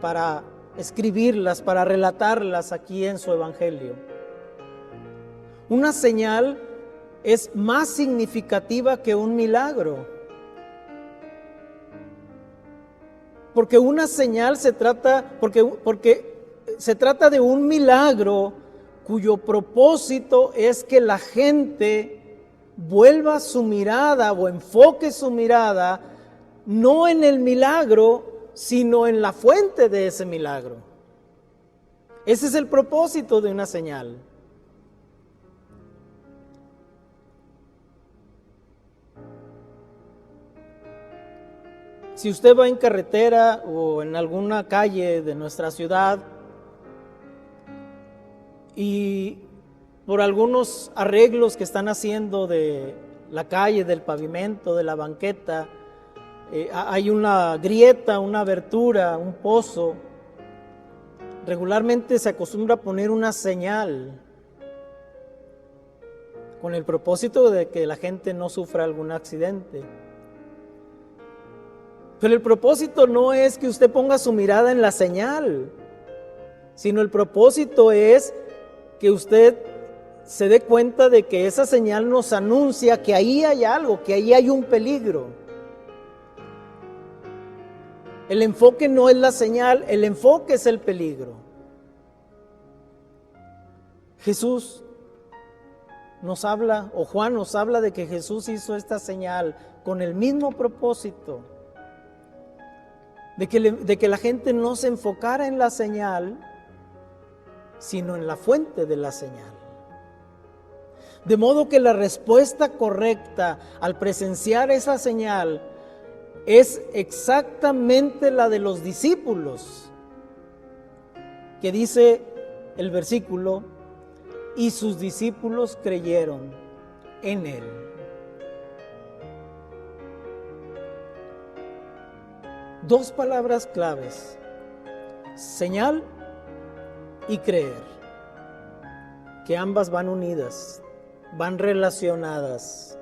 para escribirlas, para relatarlas aquí en su evangelio. Una señal es más significativa que un milagro. Porque una señal se trata de un milagro cuyo propósito es que la gente vuelva su mirada o enfoque su mirada no en el milagro, sino en la fuente de ese milagro. Ese es el propósito de una señal. Si usted va en carretera o en alguna calle de nuestra ciudad y por algunos arreglos que están haciendo de la calle, del pavimento, de la banqueta, hay una grieta, una abertura, un pozo, regularmente se acostumbra a poner una señal con el propósito de que la gente no sufra algún accidente. Pero el propósito no es que usted ponga su mirada en la señal, sino el propósito es que usted se dé cuenta de que esa señal nos anuncia que ahí hay algo, que ahí hay un peligro. El enfoque no es la señal, el enfoque es el peligro. Jesús nos habla, o Juan nos habla de que Jesús hizo esta señal con el mismo propósito. De que la gente no se enfocara en la señal, sino en la fuente de la señal. De modo que la respuesta correcta al presenciar esa señal es exactamente la de los discípulos, que dice el versículo, y sus discípulos creyeron en él. Dos palabras claves: señal y creer, que ambas van unidas, van relacionadas,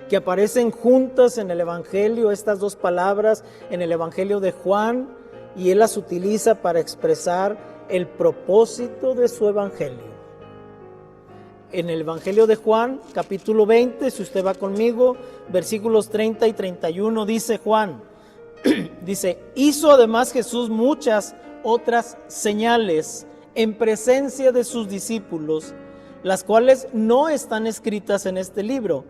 que aparecen juntas en el Evangelio, estas dos palabras en el Evangelio de Juan, y él las utiliza para expresar el propósito de su Evangelio. En el Evangelio de Juan, capítulo 20, si usted va conmigo, versículos 30 y 31, dice Juan, dice, hizo además Jesús muchas otras señales en presencia de sus discípulos, las cuales no están escritas en este libro,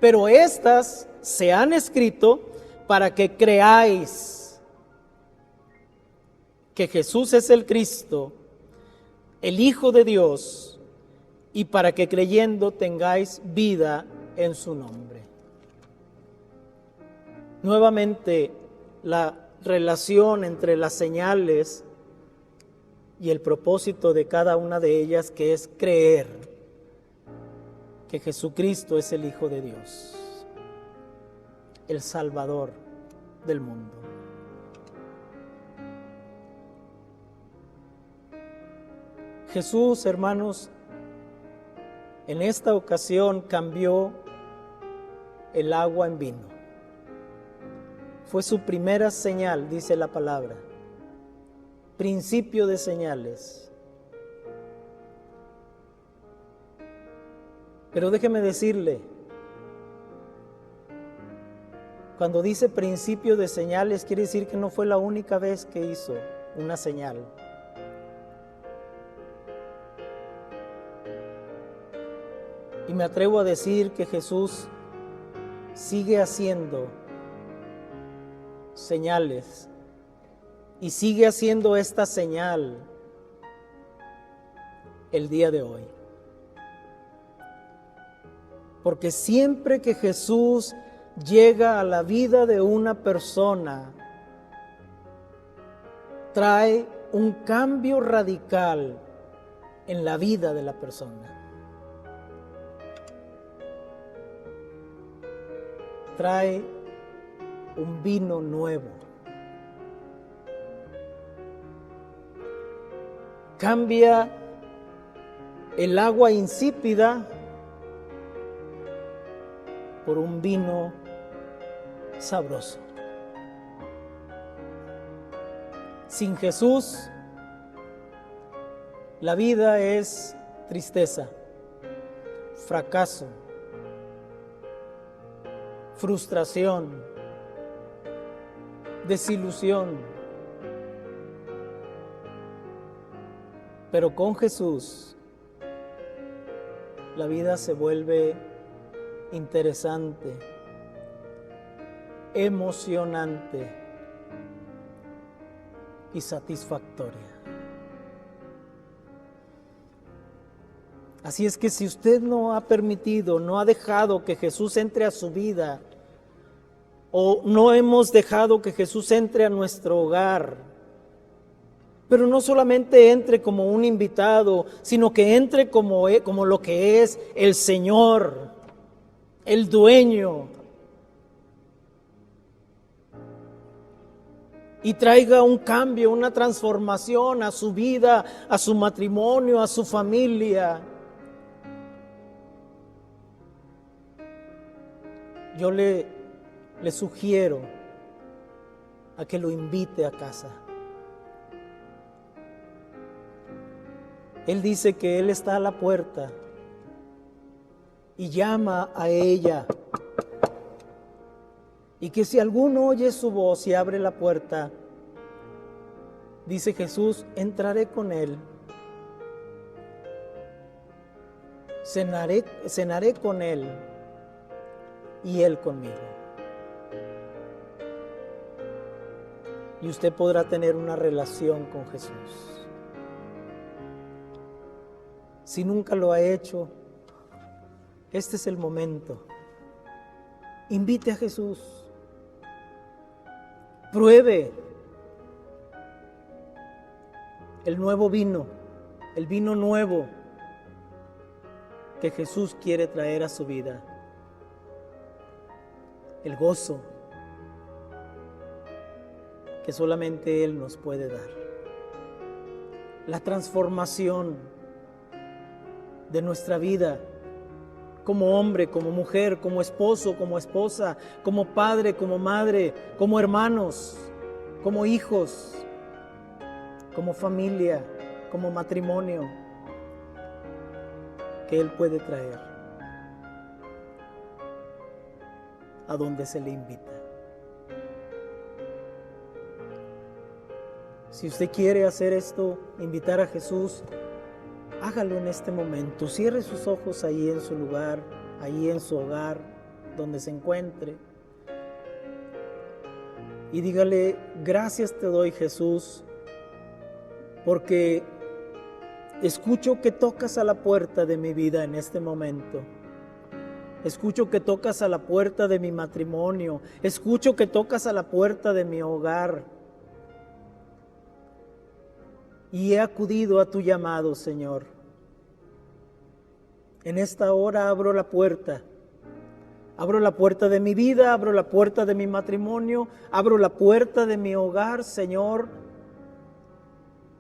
pero estas se han escrito para que creáis que Jesús es el Cristo, el Hijo de Dios, y para que creyendo tengáis vida en su nombre. Nuevamente, la relación entre las señales y el propósito de cada una de ellas, que es creer que Jesucristo es el Hijo de Dios, el Salvador del mundo. Jesús, hermanos, en esta ocasión cambió el agua en vino. Fue su primera señal, dice la palabra. Principio de señales. Pero déjeme decirle, cuando dice principio de señales, quiere decir que no fue la única vez que hizo una señal. Y me atrevo a decir que Jesús sigue haciendo señales y sigue haciendo esta señal el día de hoy. Porque siempre que Jesús llega a la vida de una persona, trae un cambio radical en la vida de la persona. Trae un vino nuevo. Cambia el agua insípida por un vino sabroso. Sin Jesús, la vida es tristeza, fracaso, frustración, desilusión. Pero con Jesús, la vida se vuelve interesante, emocionante y satisfactoria. Así es que si usted no ha permitido, no ha dejado que Jesús entre a su vida, o no hemos dejado que Jesús entre a nuestro hogar, pero no solamente entre como un invitado, sino que entre como lo que es el Señor, el dueño, y traiga un cambio, una transformación a su vida, a su matrimonio, a su familia. Yo le sugiero a que lo invite a casa. Él dice que Él está a la puerta y llama a ella. Y que si alguno oye su voz y abre la puerta, dice Jesús, entraré con él, cenaré con él y él conmigo. Y usted podrá tener una relación con Jesús. Si nunca lo ha hecho, este es el momento. Invite a Jesús. Pruebe el nuevo vino, el vino nuevo que Jesús quiere traer a su vida. El gozo que solamente Él nos puede dar. La transformación de nuestra vida como hombre, como mujer, como esposo, como esposa, como padre, como madre, como hermanos, como hijos, como familia, como matrimonio, que Él puede traer a donde se le invita. Si usted quiere hacer esto, invitar a Jesús, hágalo en este momento. Cierre sus ojos ahí en su lugar, ahí en su hogar, donde se encuentre. Y dígale, gracias te doy, Jesús, porque escucho que tocas a la puerta de mi vida en este momento. Escucho que tocas a la puerta de mi matrimonio. Escucho que tocas a la puerta de mi hogar. Y he acudido a tu llamado, Señor. En esta hora abro la puerta. Abro la puerta de mi vida, abro la puerta de mi matrimonio, abro la puerta de mi hogar, Señor,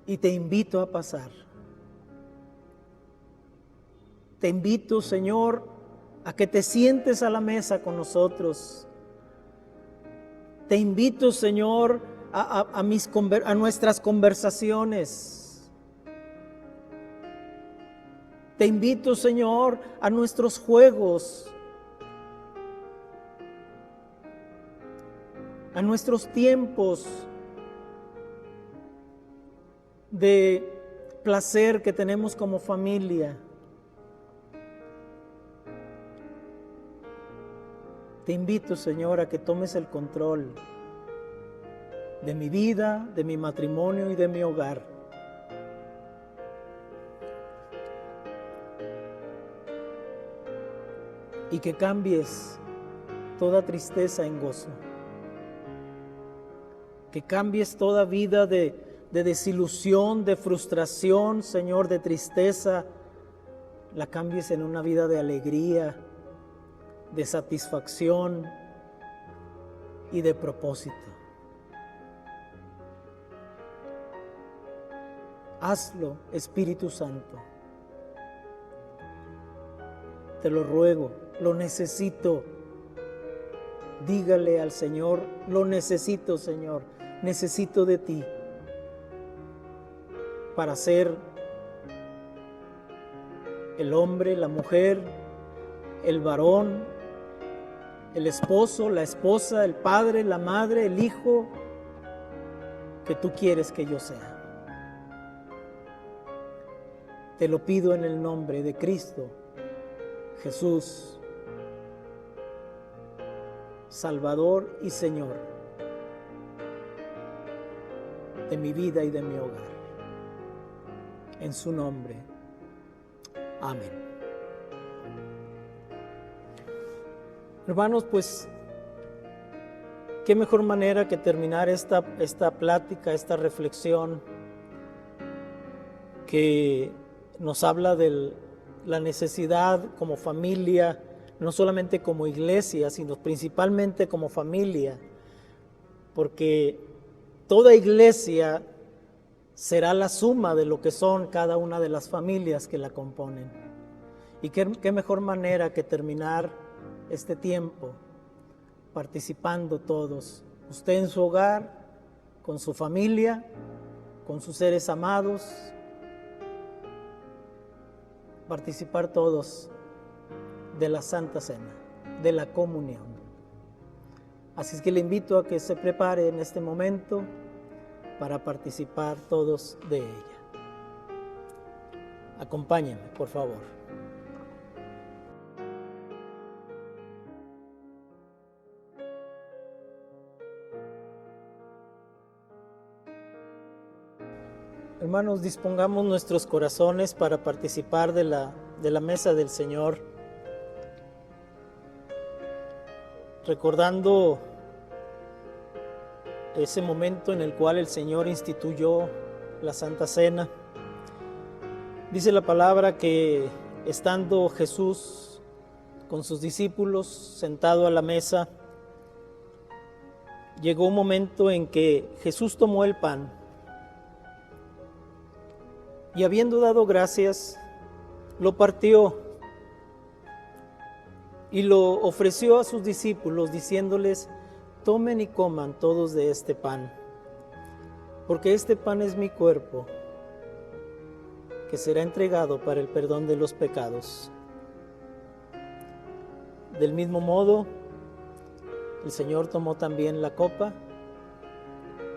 y te invito a pasar. Te invito, Señor, a que te sientes a la mesa con nosotros. Te invito, Señor, a nuestras conversaciones. Te invito, Señor, a nuestros juegos, a nuestros tiempos de placer que tenemos como familia. Te invito, Señor, a que tomes el control de mi vida, de mi matrimonio y de mi hogar. Y que cambies toda tristeza en gozo. Que cambies toda vida de de desilusión, de frustración, Señor, de tristeza, la cambies en una vida de alegría, de satisfacción y de propósito. Hazlo, Espíritu Santo. Te lo ruego, lo necesito. Dígale al Señor, lo necesito, Señor, necesito de ti para ser el hombre, la mujer, el varón, el esposo, la esposa, el padre, la madre, el hijo que tú quieres que yo sea. Te lo pido en el nombre de Cristo Jesús, Salvador y Señor de mi vida y de mi hogar. En su nombre. Amén. Hermanos, pues, qué mejor manera que terminar esta plática, esta reflexión que nos habla de la necesidad como familia, no solamente como iglesia, sino principalmente como familia, porque toda iglesia será la suma de lo que son cada una de las familias que la componen. Y qué mejor manera que terminar este tiempo participando todos, usted en su hogar, con su familia, con sus seres amados, participar todos de la Santa Cena, de la comunión. Así es que le invito a que se prepare en este momento para participar todos de ella. Acompáñenme, por favor. Hermanos, dispongamos nuestros corazones para participar de la mesa del Señor, recordando ese momento en el cual el Señor instituyó la Santa Cena. Dice la palabra que estando Jesús con sus discípulos sentado a la mesa, llegó un momento en que Jesús tomó el pan y habiendo dado gracias, lo partió y lo ofreció a sus discípulos, diciéndoles: tomen y coman todos de este pan, porque este pan es mi cuerpo, que será entregado para el perdón de los pecados. Del mismo modo, el Señor tomó también la copa,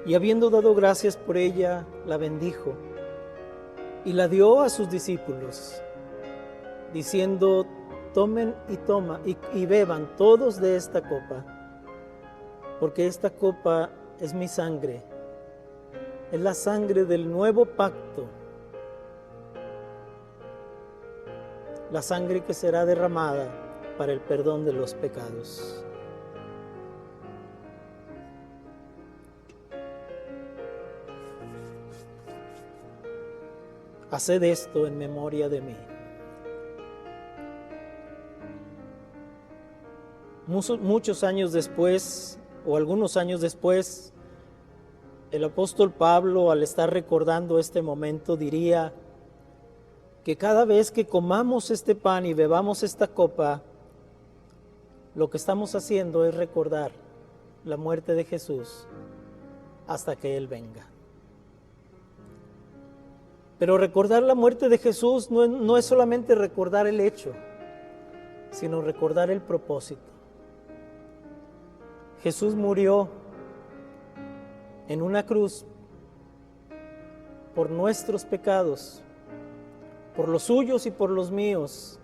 y habiendo dado gracias por ella, la bendijo, y la dio a sus discípulos, diciendo: tomen y beban todos de esta copa, porque esta copa es mi sangre, es la sangre del nuevo pacto, la sangre que será derramada para el perdón de los pecados. Haced esto en memoria de mí. Muchos años después, o algunos años después, el apóstol Pablo, al estar recordando este momento, diría que cada vez que comamos este pan y bebamos esta copa, lo que estamos haciendo es recordar la muerte de Jesús hasta que Él venga. Pero recordar la muerte de Jesús no es solamente recordar el hecho, sino recordar el propósito. Jesús murió en una cruz por nuestros pecados, por los suyos y por los míos,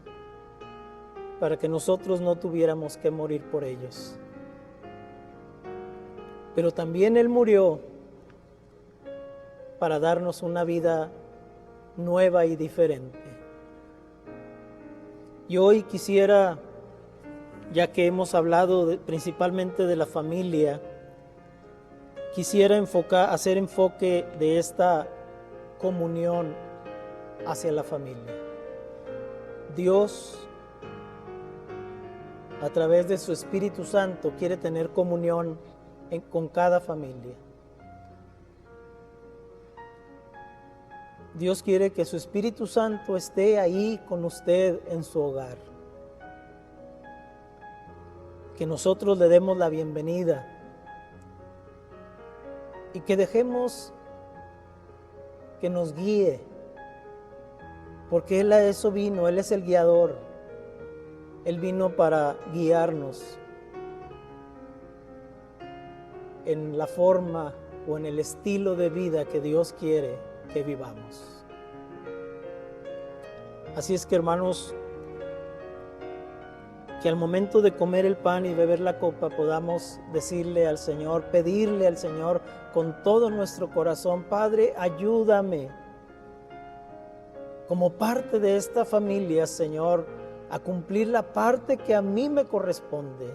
para que nosotros no tuviéramos que morir por ellos. Pero también Él murió para darnos una vida nueva y diferente. Y hoy quisiera, ya que hemos hablado principalmente de la familia, quisiera hacer enfoque de esta comunión hacia la familia. Dios, a través de su Espíritu Santo, quiere tener comunión con cada familia. Dios quiere que su Espíritu Santo esté ahí con usted en su hogar. Que nosotros le demos la bienvenida y que dejemos que nos guíe, porque Él a eso vino, Él es el guiador. Él vino para guiarnos en la forma o en el estilo de vida que Dios quiere que vivamos. Así es que, hermanos, que al momento de comer el pan y beber la copa podamos decirle al Señor, pedirle al Señor con todo nuestro corazón: Padre, ayúdame como parte de esta familia, Señor, a cumplir la parte que a mí me corresponde.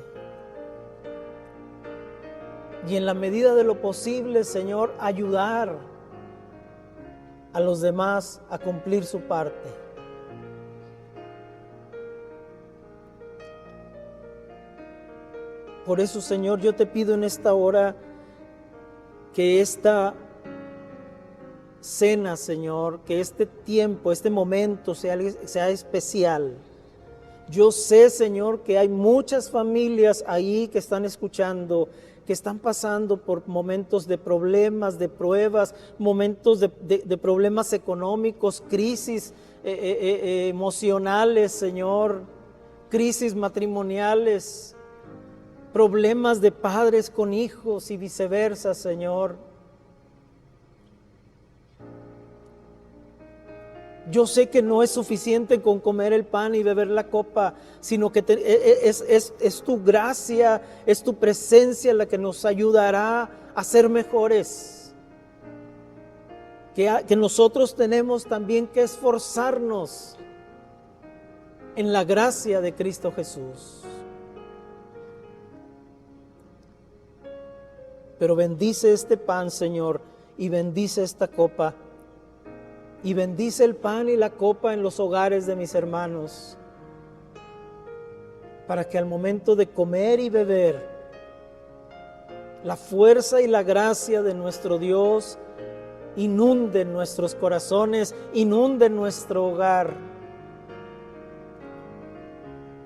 Y en la medida de lo posible, Señor, ayudar a los demás a cumplir su parte. Por eso, Señor, yo te pido en esta hora que esta cena, Señor, que este tiempo, este momento sea especial. Yo sé, Señor, que hay muchas familias ahí que están escuchando, que están pasando por momentos de problemas, de pruebas, momentos de problemas económicos, crisis emocionales, Señor, crisis matrimoniales, problemas de padres con hijos y viceversa, Señor. Yo sé que no es suficiente con comer el pan y beber la copa, sino que es tu gracia, es tu presencia la que nos ayudará a ser mejores. Que nosotros tenemos también que esforzarnos en la gracia de Cristo Jesús. Pero bendice este pan, Señor, y bendice esta copa. Y bendice el pan y la copa en los hogares de mis hermanos, para que al momento de comer y beber, la fuerza y la gracia de nuestro Dios inunden nuestros corazones, inunden nuestro hogar,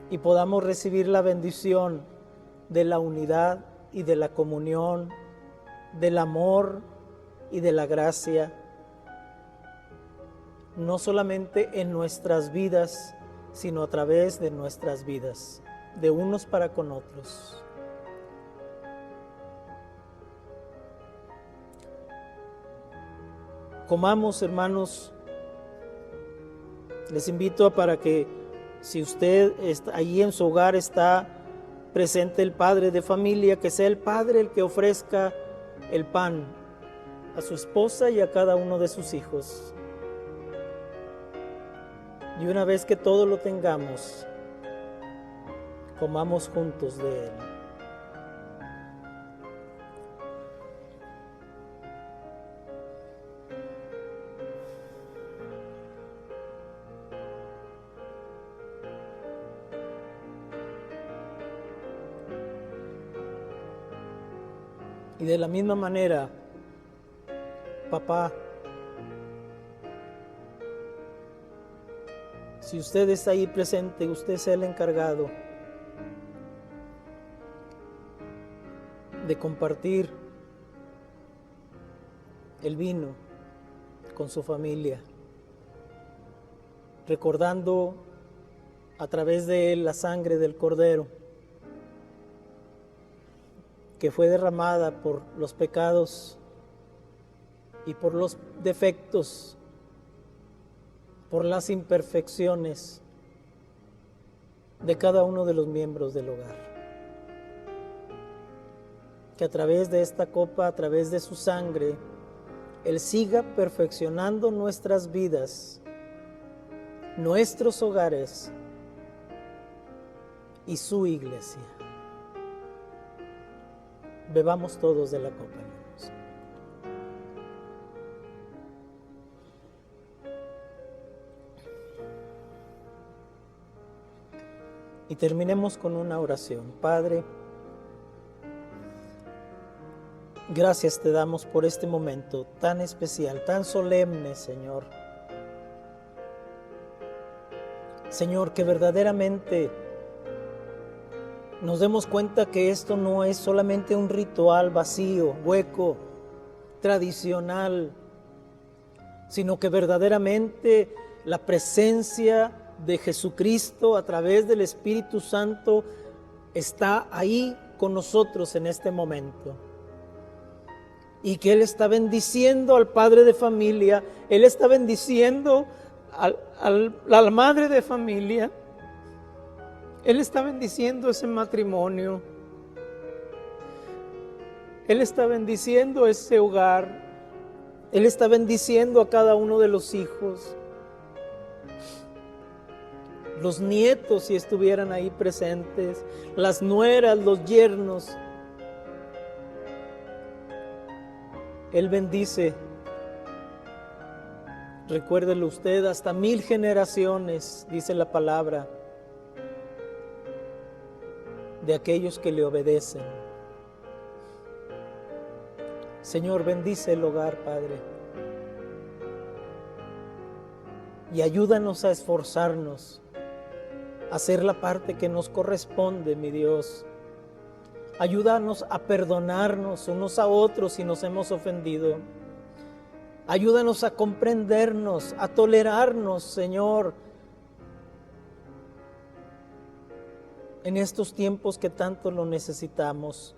y podamos recibir la bendición de la unidad y de la comunión, del amor y de la gracia, no solamente en nuestras vidas, sino a través de nuestras vidas, de unos para con otros. Comamos, hermanos. Les invito para que, si usted allí en su hogar está presente el padre de familia, que sea el padre el que ofrezca el pan a su esposa y a cada uno de sus hijos. Y una vez que todo lo tengamos, comamos juntos de él. Y de la misma manera, papá, si usted está ahí presente, usted es el encargado de compartir el vino con su familia, recordando a través de él la sangre del Cordero que fue derramada por los pecados y por los defectos, por las imperfecciones de cada uno de los miembros del hogar. Que a través de esta copa, a través de su sangre, Él siga perfeccionando nuestras vidas, nuestros hogares y su iglesia. Bebamos todos de la copa, hermanos. y terminemos con una oración. Padre, gracias te damos por este momento tan especial, tan solemne, Señor. Señor, que verdaderamente nos demos cuenta que esto no es solamente un ritual vacío, hueco, tradicional, sino que verdaderamente la presencia de Jesucristo a través del Espíritu Santo está ahí con nosotros en este momento. Y que Él está bendiciendo al padre de familia, Él está bendiciendo a la madre de familia, Él está bendiciendo ese matrimonio, Él está bendiciendo ese hogar, Él está bendiciendo a cada uno de los hijos, los nietos si estuvieran ahí presentes, las nueras, los yernos. Él bendice, recuérdelo usted, hasta 1000 generaciones, dice la palabra, de aquellos que le obedecen. Señor, bendice el hogar, Padre, y ayúdanos a esforzarnos, a hacer la parte que nos corresponde, mi Dios. Ayúdanos a perdonarnos unos a otros si nos hemos ofendido. Ayúdanos a comprendernos, a tolerarnos, Señor, en estos tiempos que tanto lo necesitamos.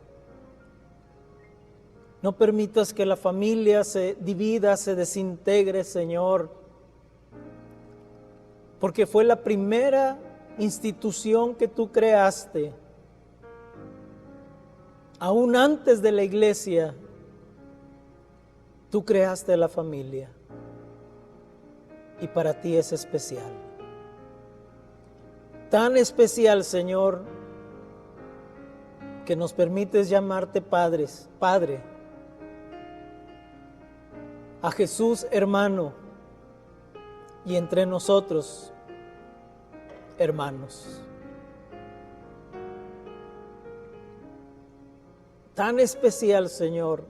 No permitas que la familia se divida, se desintegre, Señor, porque fue la primera institución que tú creaste. Aún antes de la iglesia, tú creaste la familia y para ti es especial. Tan especial, Señor, que nos permites llamarte Padre, a Jesús hermano y entre nosotros hermanos. Tan especial, Señor,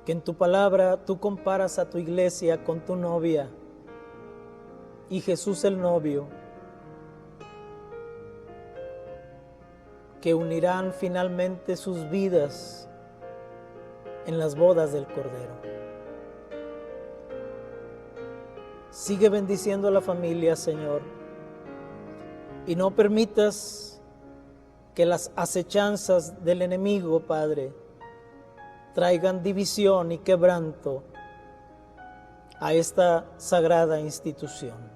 que en tu palabra tú comparas a tu iglesia con tu novia y Jesús el novio, que unirán finalmente sus vidas en las bodas del Cordero. Sigue bendiciendo a la familia, Señor, y no permitas que las acechanzas del enemigo, Padre, traigan división y quebranto a esta sagrada institución.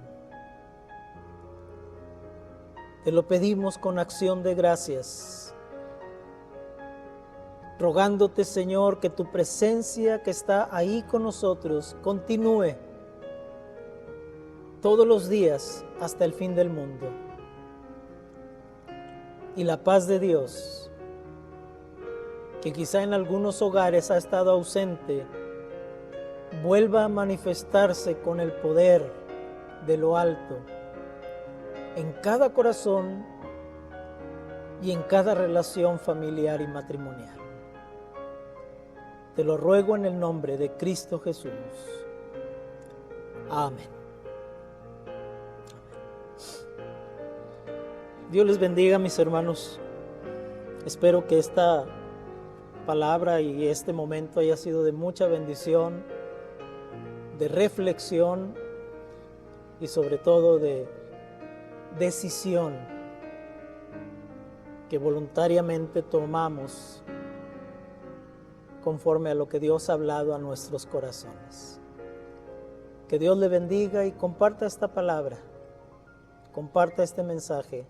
Te lo pedimos con acción de gracias, rogándote, Señor, que tu presencia que está ahí con nosotros continúe todos los días hasta el fin del mundo. Y la paz de Dios, que quizá en algunos hogares ha estado ausente, vuelva a manifestarse con el poder de lo alto en cada corazón y en cada relación familiar y matrimonial. Te lo ruego en el nombre de Cristo Jesús. Amén. Dios les bendiga, mis hermanos. Espero que esta palabra y este momento haya sido de mucha bendición, de reflexión y sobre todo de decisión que voluntariamente tomamos conforme a lo que Dios ha hablado a nuestros corazones. Que Dios le bendiga y comparta esta palabra, comparta este mensaje.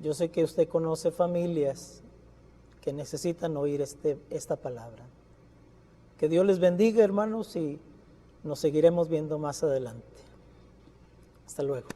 Yo sé que usted conoce familias que necesitan oír esta palabra. Que Dios les bendiga, hermanos, y nos seguiremos viendo más adelante. Hasta luego.